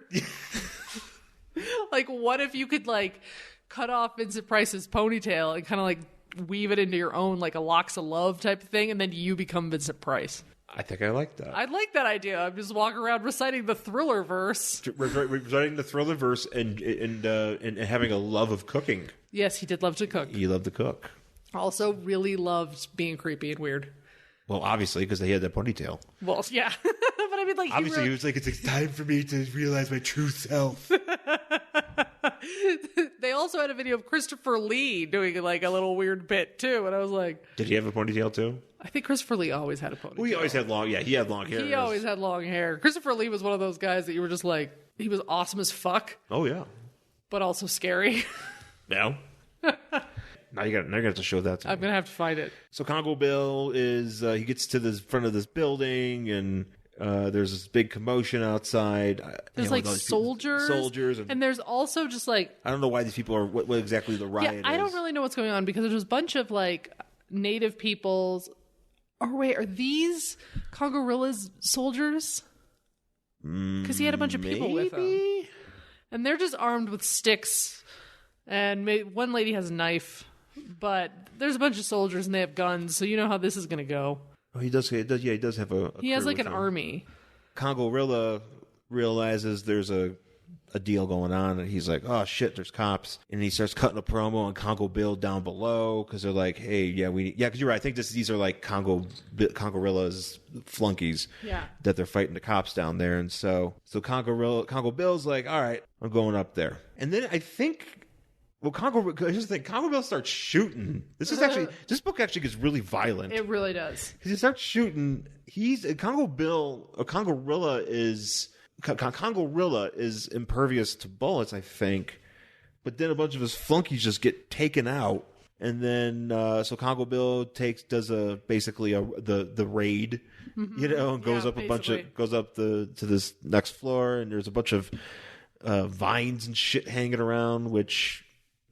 Like, what if you could, like, cut off Vincent Price's ponytail and kind of, like, weave it into your own, like a Locks of Love type of thing, and then you become Vincent Price. I think I like that. I like that idea. I'm just walking around reciting the Thriller verse. Reciting the Thriller verse and having a love of cooking. Yes, he did love to cook. He loved to cook. Also really loved being creepy and weird. Well, obviously, because he had that ponytail. Well, yeah. But I mean, like... Obviously, he was like, it's time for me to realize my true self. They also had a video of Christopher Lee doing like a little weird bit, too. And I was like... Did he have a ponytail, too? I think Christopher Lee always had a ponytail. Well, he always had long... Yeah, he had long hair. He always had long hair. Christopher Lee was one of those guys that you were just like... He was awesome as fuck. Oh, yeah. But also scary. Yeah. Now you got to show that to me. I'm going to have to find it. So Congo Bill is... he gets to the front of this building, and... there's this big commotion outside. There's like soldiers. And there's also just like... I don't know why these people are... What exactly the riot is. I don't really know what's going on because there's a bunch of like native peoples... Or wait, are these Congorilla's soldiers? Because he had a bunch of people with him. And they're just armed with sticks. And one lady has a knife. But there's a bunch of soldiers and they have guns. So you know how this is going to go. Oh, he does have a he has like an army. Congorilla realizes there's a deal going on, and he's like, oh shit, there's cops. And he starts cutting a promo on Congo Bill down below, because they're like, hey, because you're right, I think these are like Congorilla's flunkies that they're fighting the cops down there. And so Congo Bill's like, all right, I'm going up there. And then I think... Well, here's the thing. Congo Bill starts shooting. This book actually gets really violent. It really does. Because he starts shooting. Congorilla is impervious to bullets, I think. But then a bunch of his flunkies just get taken out. And then, so Congo Bill does the raid, and goes up goes up to this next floor, and there's a bunch of vines and shit hanging around, which...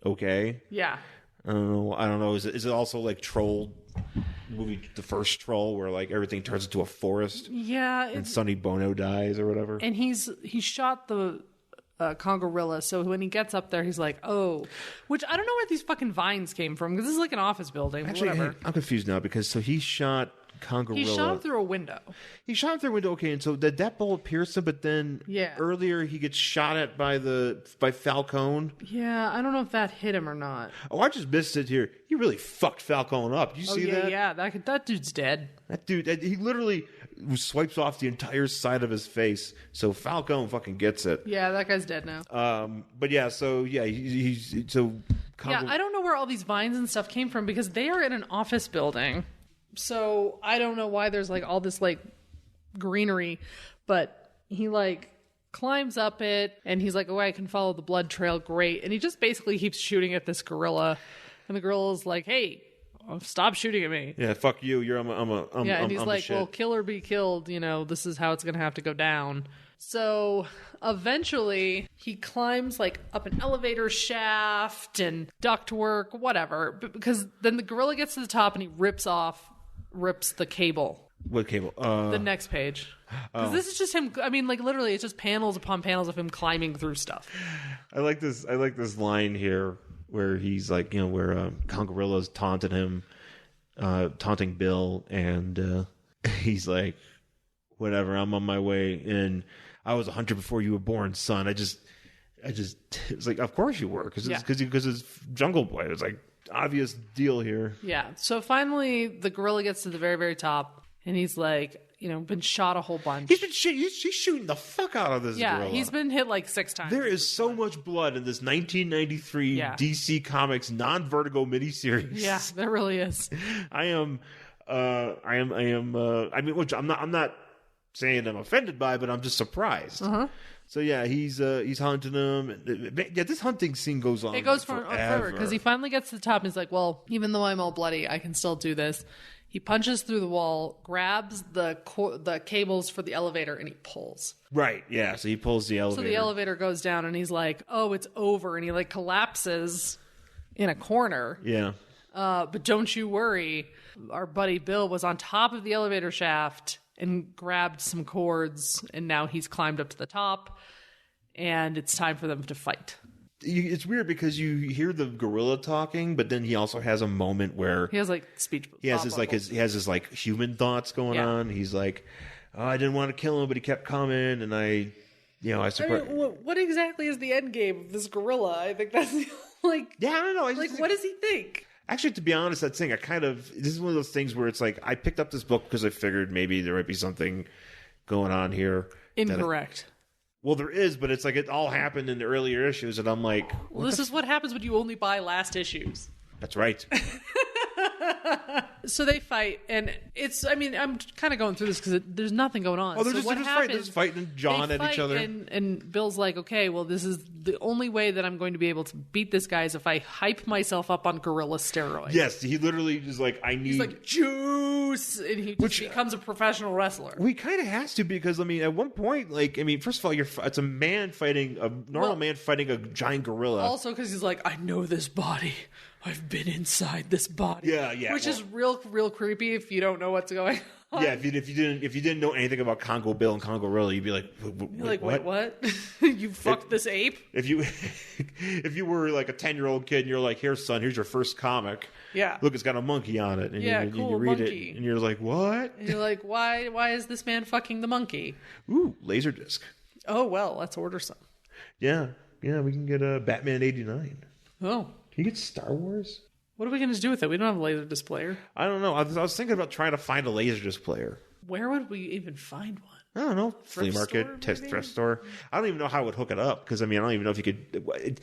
Okay. Yeah. I don't know. Is it also like Troll movie, the first Troll, where like everything turns into a forest? Yeah. And Sonny Bono dies or whatever. And he shot the Congorilla, so when he gets up there, he's like, oh, which I don't know where these fucking vines came from, because this is like an office building. Actually, whatever. I'm confused now, because he shot Congorilla. He shot him through a window. Okay, and so that bullet pierced him, but then earlier he gets shot at by Falcone. Yeah, I don't know if that hit him or not. Oh, I just missed it here. He really fucked Falcone up. Did you see that? Yeah, that dude's dead. That dude, he literally swipes off the entire side of his face, so Falcone fucking gets it. Yeah, that guy's dead now. But yeah, so yeah, he's I don't know where all these vines and stuff came from, because they are in an office building. So I don't know why there's like all this like greenery, but he like climbs up it and he's like, oh, I can follow the blood trail. Great. And he just basically keeps shooting at this gorilla, and the gorilla's like, hey, stop shooting at me. Yeah, fuck you. And he's like, well, kill or be killed. This is how it's going to have to go down. So eventually he climbs like up an elevator shaft and ductwork, whatever, because then the gorilla gets to the top and he rips the cable. What cable? The next page. Because this is just him. I mean, like literally, it's just panels upon panels of him climbing through stuff. I like this line here where he's like, where Congorilla's taunting Bill, and he's like, whatever, I'm on my way, and I was a hunter before you were born, son. I just, it's like, of course you were, because it's Jungle Boy. It was like obvious deal here. Yeah. So finally, the gorilla gets to the very, very top, and he's like, been shot a whole bunch. He's shooting the fuck out of this gorilla. Yeah, he's been hit like 6 times. There is so much blood in this 1993 DC Comics non-Vertigo miniseries. Yeah, there really is. I mean, which I'm not saying I'm offended by, but I'm just surprised. Uh-huh. So yeah, he's hunting them. Yeah, this hunting scene goes on. It goes forever because he finally gets to the top and he's like, well, even though I'm all bloody, I can still do this. He punches through the wall, grabs the cables for the elevator, and he pulls. Right, yeah. So he pulls the elevator. So the elevator goes down, and he's like, oh, it's over. And he like collapses in a corner. Yeah. But don't you worry. Our buddy Bill was on top of the elevator shaft and grabbed some cords, and now he's climbed up to the top, and it's time for them to fight. it's weird because you hear the gorilla talking, but then he also has a moment where he has like speech. He has his like human thoughts going on. He's like, oh, I didn't want to kill him, but he kept coming, and I surprised. What exactly is the end game of this gorilla? I think that's like. Yeah, I don't know. What does he think? Actually, to be honest, that thing, this is one of those things where it's like, I picked up this book because I figured maybe there might be something going on here. Incorrect. Well, there is, but it's like it all happened in the earlier issues, and I'm like... Well, this is what happens when you only buy last issues. That's right. So they fight, and I'm kind of going through this because there's nothing going on. Oh, they're just fighting John at each other. And Bill's like, okay, well, this is the only way that I'm going to be able to beat this guy is if I hype myself up on gorilla steroids. Yes, he literally is like, he's like, juice! And he just becomes a professional wrestler. Well, he kind of has to because, at one point, first of all, it's a man fighting, a normal man fighting a giant gorilla. Also because he's like, I know this body. I've been inside this body. Yeah. Which is real creepy if you don't know what's going on. Yeah, if you didn't know anything about Congo Bill and Congorilla, you'd be like, wait, what? You fucked this ape? If you were like a 10-year-old kid and you're like, here, son, here's your first comic. Yeah. Look, it's got a monkey on it. And cool, you read monkey. it and you're like, what? And you're like, why is this man fucking the monkey? Ooh, Laserdisc. Oh, well, let's order some. Yeah, we can get a Batman 89. Oh. Can you get Star Wars? What are we going to do with it? We don't have a Laserdisc player. I don't know. I was thinking about trying to find a Laserdisc player. Where would we even find one? I don't know. Flea market, thrift store. I don't even know how I would hook it up because I don't even know if you could.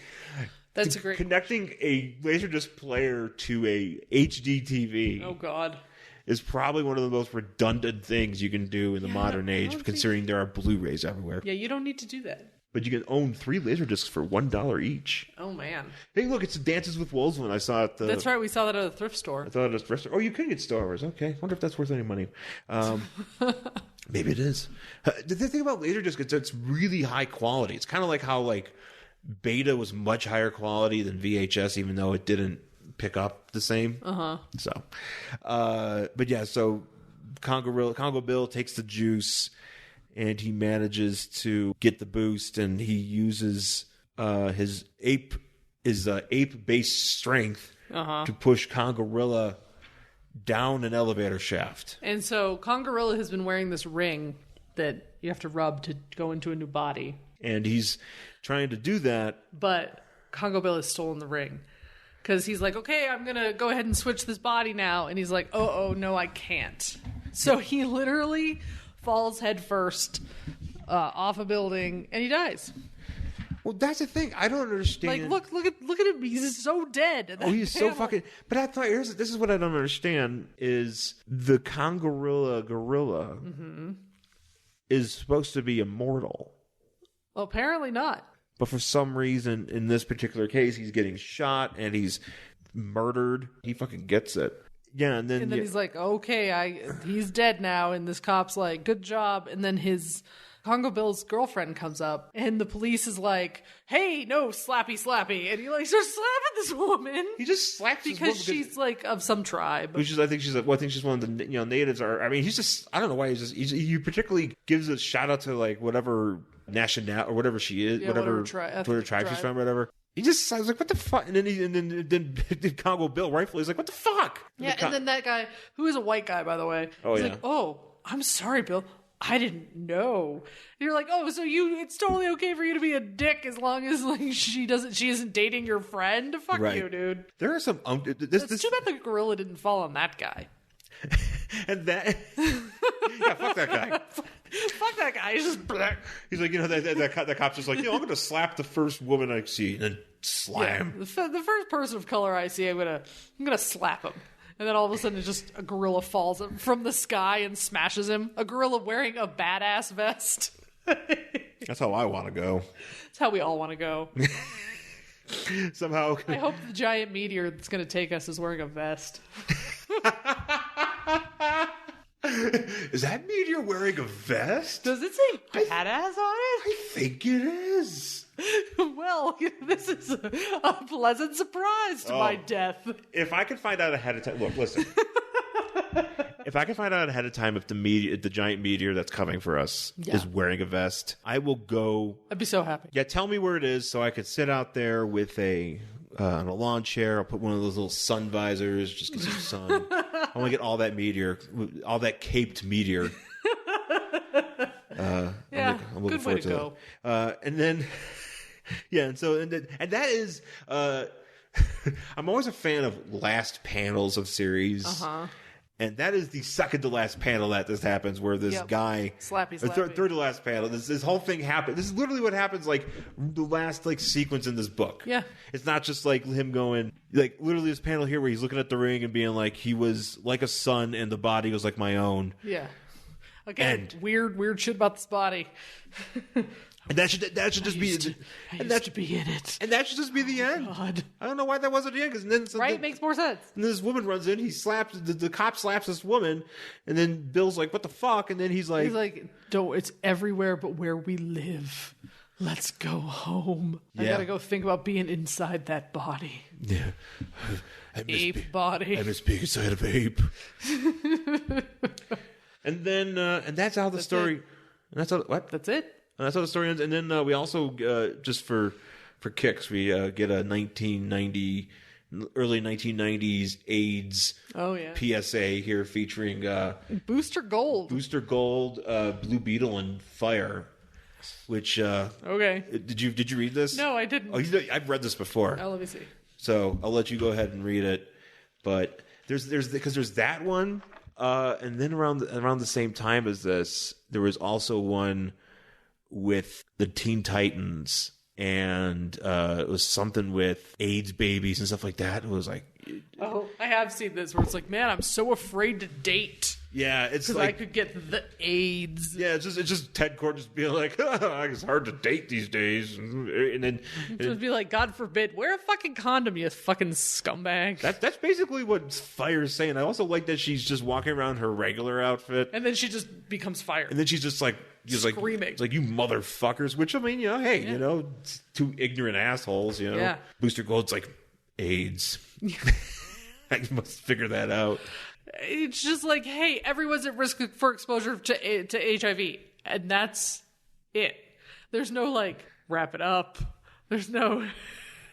That's a great connecting a Laserdisc player to a HD TV. Oh God. Is probably one of the most redundant things you can do in the modern age, considering there are Blu-rays everywhere. Yeah, you don't need to do that. But you can own 3 Laserdiscs for $1 each. Oh, man. Hey, look, it's Dances with Wolves one I saw at the... That's right, we saw that at a thrift store. I thought it was a thrift store. Oh, you can get Star Wars. Okay. Wonder if that's worth any money. Maybe it is. The thing about Laserdisc, it's really high quality. It's kind of like how, Beta was much higher quality than VHS, even though it didn't pick up the same. Uh-huh. So, but yeah, so Congo Bill takes the juice... And he manages to get the boost, and he uses his ape-based strength to push Congorilla down an elevator shaft. And so Congorilla has been wearing this ring that you have to rub to go into a new body. And he's trying to do that. But Congo Bill has stolen the ring. Because he's like, okay, I'm going to go ahead and switch this body now. And he's like, oh, no, I can't. So he literally... falls head first off a building, and he dies. Well, that's the thing. I don't understand. Look at him. He's so dead. He's so fucking... But I thought, this is what I don't understand, is the Congorilla gorilla is supposed to be immortal. Well, apparently not. But for some reason, in this particular case, he's getting shot, and he's murdered. He fucking gets it. Yeah, and then he's like, okay, he's dead now, and this cop's like, good job. And then his Congo Bill's girlfriend comes up, and the police is like, hey, no, slappy, and he starts slapping this woman. He just slaps because she's like of some tribe. I think she's one of the natives are. I mean, he's just, I don't know why he particularly gives a shout out to whatever national or whatever she is, whatever tribe she's from, whatever. He just, I was like, what the fuck? And then Congo Bill rightfully is like, what the fuck? Yeah, and then that guy, who is a white guy, by the way, he's like, oh, I'm sorry, Bill. I didn't know. And you're like, oh, so it's totally okay for you to be a dick as long as she isn't dating your friend? Fuck you, dude. There are some... It's too bad the gorilla didn't fall on that guy. And that... yeah, fuck that guy. Fuck that guy. He's just black. He's like, that cop's just like, I'm going to slap the first woman I see and then slam. Yeah, the first person of color I see, I'm gonna slap him. And then all of a sudden, just a gorilla falls from the sky and smashes him. A gorilla wearing a badass vest. That's how I want to go. That's how we all want to go. Somehow. I hope the giant meteor that's going to take us is wearing a vest. Is that meteor wearing a vest? Does it say badass on it? I think it is. Well, this is a pleasant surprise to my death. If I could find out ahead of time... Look, listen. if I can find out ahead of time if the giant meteor that's coming for us is wearing a vest, I will go. I'd be so happy. Yeah, tell me where it is so I could sit out there with on a lawn chair. I'll put one of those little sun visors, just get some sun. I want to get all that meteor, all that caped meteor. Yeah, I'm looking good way to forward go. that. And then, and that is. I'm always a fan of last panels of series. And that is the second to last panel that this happens, where this guy slappy. Third to last panel. This whole thing happened. This is literally what happens. Like the last sequence in this book. Yeah, it's not just like him going like literally this panel here where he's looking at the ring and being like he was like a son and the body was like my own. Yeah. Again, weird shit about this body. And that should just be. And that should be in it. And that should just be the end. God. I don't know why that wasn't the end. Because then makes more sense. And this woman runs in. He slaps the cop slaps this woman, and then Bill's like, "What the fuck?" And then he's like, "Don't. It's everywhere, but where we live. Let's go home. I gotta go think about being inside that body. Yeah, body. I miss being inside of ape." And then and that's how the story. It. And that's how what? That's it. And that's how the story ends. And then we also just for kicks, we get a early 1990s AIDS PSA here featuring Booster Gold, Blue Beetle, and Fire. Which did you read this? No, I didn't. Oh, I've read this before. Oh, let me see. So I'll let you go ahead and read it. But there's that one, and then around the same time as this, there was also one with the Teen Titans, and it was something with AIDS babies and stuff like that. It was like, oh, I have seen this where it's like, man, I'm so afraid to date. Yeah, it's because like I could get the AIDS. Yeah, it's just Ted Cord just being like, it's hard to date these days, and then just be like, God forbid, wear a fucking condom, you fucking scumbag. That's basically what Fire's saying. I also like that she's just walking around her regular outfit, and then she just becomes Fire, and then she's just like screaming, it's like, you motherfuckers. Which I mean, hey, two ignorant assholes, Yeah. Booster Gold's like, AIDS. I must figure that out. It's just like, hey, everyone's at risk for exposure to HIV, and that's it. There's no wrap it up. There's no.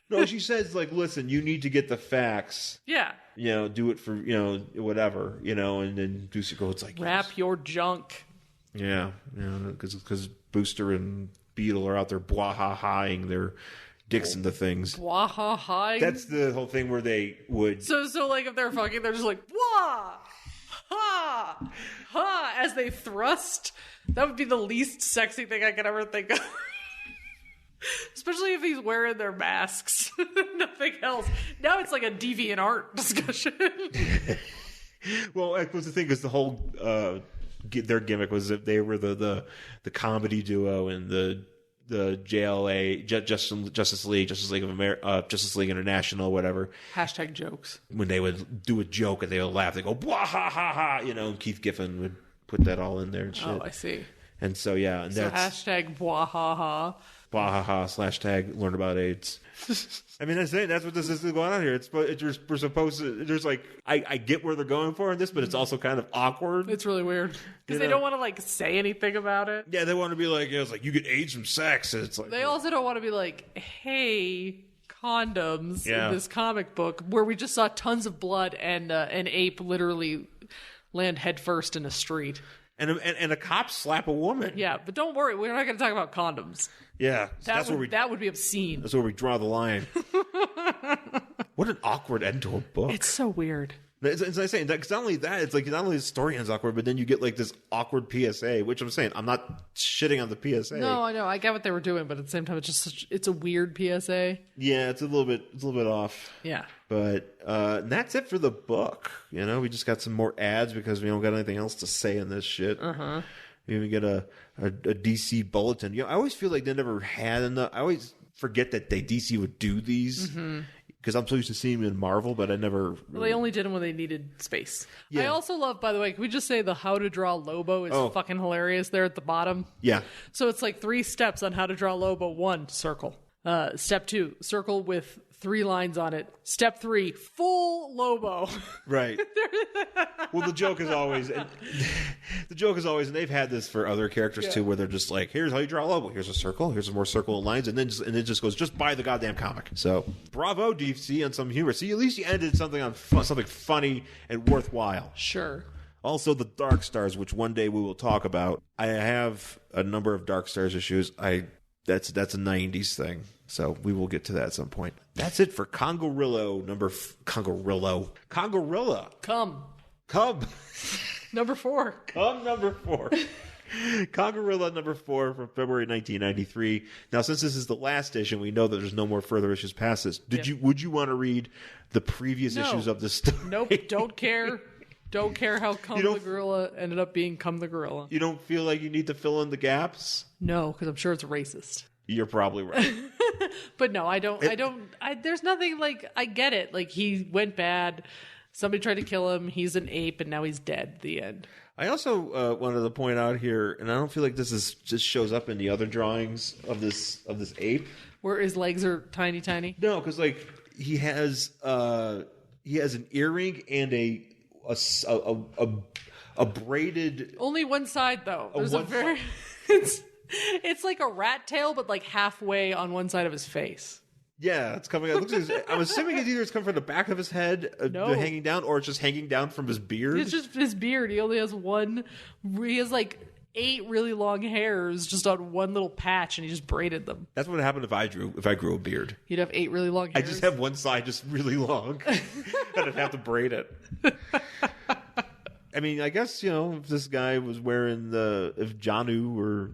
No, she says listen, you need to get the facts. Yeah. Do it for whatever, and then Booster Gold's like, wrap your junk. Yeah, because Booster and Beetle are out there blah-ha-haing their dicks into things. Blah-ha-haing? That's the whole thing where they would... So if they're fucking, they're just like, wah! Ha! Ha! As they thrust. That would be the least sexy thing I could ever think of. Especially if he's wearing their masks. Nothing else. Now it's like a deviant art discussion. Well, that was the thing, because the whole... their gimmick was that they were the comedy duo and the JLA, Justice League of America, Justice League International, whatever. Hashtag jokes. When they would do a joke and they would laugh, they go blah ha ha ha. And Keith Giffen would put that all in there and shit. Oh, I see. And so and so that's hashtag blah ha ha. Blah ha ha /tag learn about AIDS. I mean, that's what this is going on here. We're supposed to. There's I get where they're going for in this, but it's also kind of awkward. It's really weird because they don't want to say anything about it. Yeah, they want to be like, it's like you get AIDS from sex. And it's like they also don't want to be like, hey, condoms in this comic book where we just saw tons of blood and an ape literally land headfirst in a street. And a cop slap a woman. Yeah, but don't worry, we're not going to talk about condoms. Yeah, that would be obscene. That's where we draw the line. What an awkward end to a book. It's so weird. It's like saying that, because not only that, it's like not only the story ends awkward, but then you get this awkward PSA, which I'm saying I'm not shitting on the PSA. No, I know, I get what they were doing, but at the same time, it's a weird PSA. Yeah, it's a little bit off. Yeah, but that's it for the book. We just got some more ads because we don't got anything else to say in this shit. We even get a DC bulletin. I always feel like they never had enough. I always forget that DC would do these. Because I'm so used to seeing them in Marvel, but I never... Well, they only did them when they needed space. Yeah. I also love, by the way, can we just say the how to draw Lobo is fucking hilarious there at the bottom? Yeah. So it's 3 steps on how to draw Lobo. 1, circle. Step 2, circle with 3 lines on it. Step 3, full Lobo. Right. Well, the joke is always, and they've had this for other characters too, where they're just like, here's how you draw Lobo. Here's a circle. Here's some more circle lines, and it just goes, just buy the goddamn comic. So, bravo, DC, on some humor. See, at least you ended something on something funny and worthwhile. Sure. Also, the Dark Stars, which one day we will talk about. I have a number of Dark Stars issues. That's a 90s thing. So we will get to that at some point. That's it for Congorilla Congorilla. Come. Number 4. Come number 4. Congorilla number 4 from February 1993. Now, since this is the last issue, we know that there's no more further issues past this. Would you want to read the previous issues of this story? Nope. Don't care. Don't care how Come the Gorilla ended up being Come the Gorilla. You don't feel like you need to fill in the gaps? No, because I'm sure it's racist. You're probably right. But no, I don't. There's nothing like, I get it. Like, he went bad. Somebody tried to kill him. He's an ape, and now he's dead. The end. I also wanted to point out here, and I don't feel like this is just shows up in the other drawings of this ape, where his legs are tiny. No, because like he has an earring and a braided. Only one side though. There's a very. It's like a rat tail, but like halfway on one side of his face. Yeah, it's coming out. I'm assuming it's coming from the back of his head, hanging down, or it's just hanging down from his beard. It's just his beard. He only has one. He has like 8 really long hairs just on one little patch, and he just braided them. That's what happened if I grew a beard. You'd have 8 really long hairs. I just have one side just really long, and I'd have to braid it. I mean, I guess, if this guy was wearing if Janu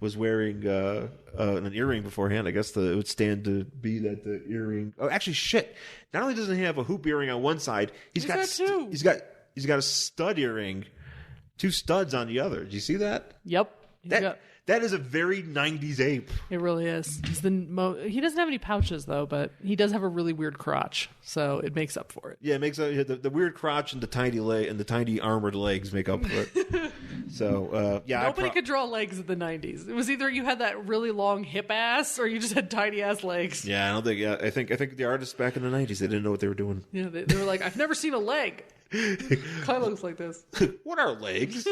was wearing an earring beforehand, I guess it would stand to be that the earring. Oh, actually, shit! Not only doesn't he have a hoop earring on one side, he's got 2. He's got a stud earring, 2 studs on the other. Did you see that? Yep. That is a very 90s ape. It really is. He doesn't have any pouches though, but he does have a really weird crotch, so it makes up for it. Yeah, it makes up the weird crotch and the tiny leg and the tiny armored legs make up for it. So nobody could draw legs in the 90s. It was either you had that really long hip ass or you just had tiny ass legs. Yeah, I don't think. Yeah, I think the artists back in the 90s, they didn't know what they were doing. Yeah, they were like, I've never seen a leg. Kind of looks like this. What are legs?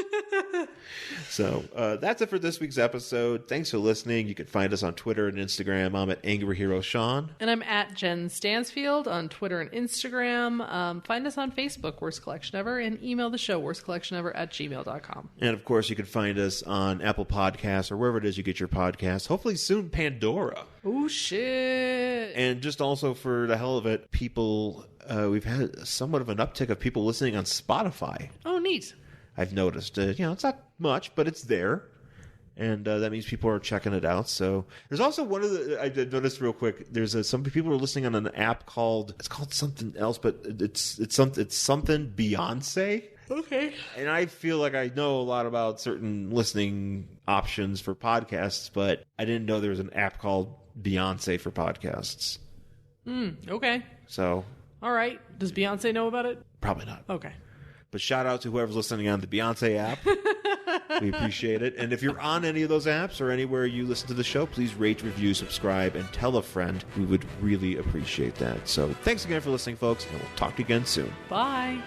So that's it for this week's episode. Thanks for listening. You can find us on Twitter and Instagram. I'm at Angry Hero Sean. And I'm at Jen Stansfield on Twitter and Instagram. Find us on Facebook, Worst Collection Ever, and email the show, worstcollectionever@gmail.com. And of course, you can find us on Apple Podcasts or wherever it is you get your podcasts. Hopefully soon, Pandora. Oh, shit. And just also for the hell of it, people... we've had somewhat of an uptick of people listening on Spotify. Oh, neat. I've noticed. It's not much, but it's there. And that means people are checking it out. So there's also one of the... I noticed real quick, there's some people are listening on an app called... It's called something else, but it's something Beyonce. Okay. And I feel like I know a lot about certain listening options for podcasts, but I didn't know there was an app called Beyonce for podcasts. Okay. So... All right. Does Beyonce know about it? Probably not. Okay. But shout out to whoever's listening on the Beyonce app. We appreciate it. And if you're on any of those apps or anywhere you listen to the show, please rate, review, subscribe, and tell a friend. We would really appreciate that. So thanks again for listening, folks, and we'll talk to you again soon. Bye.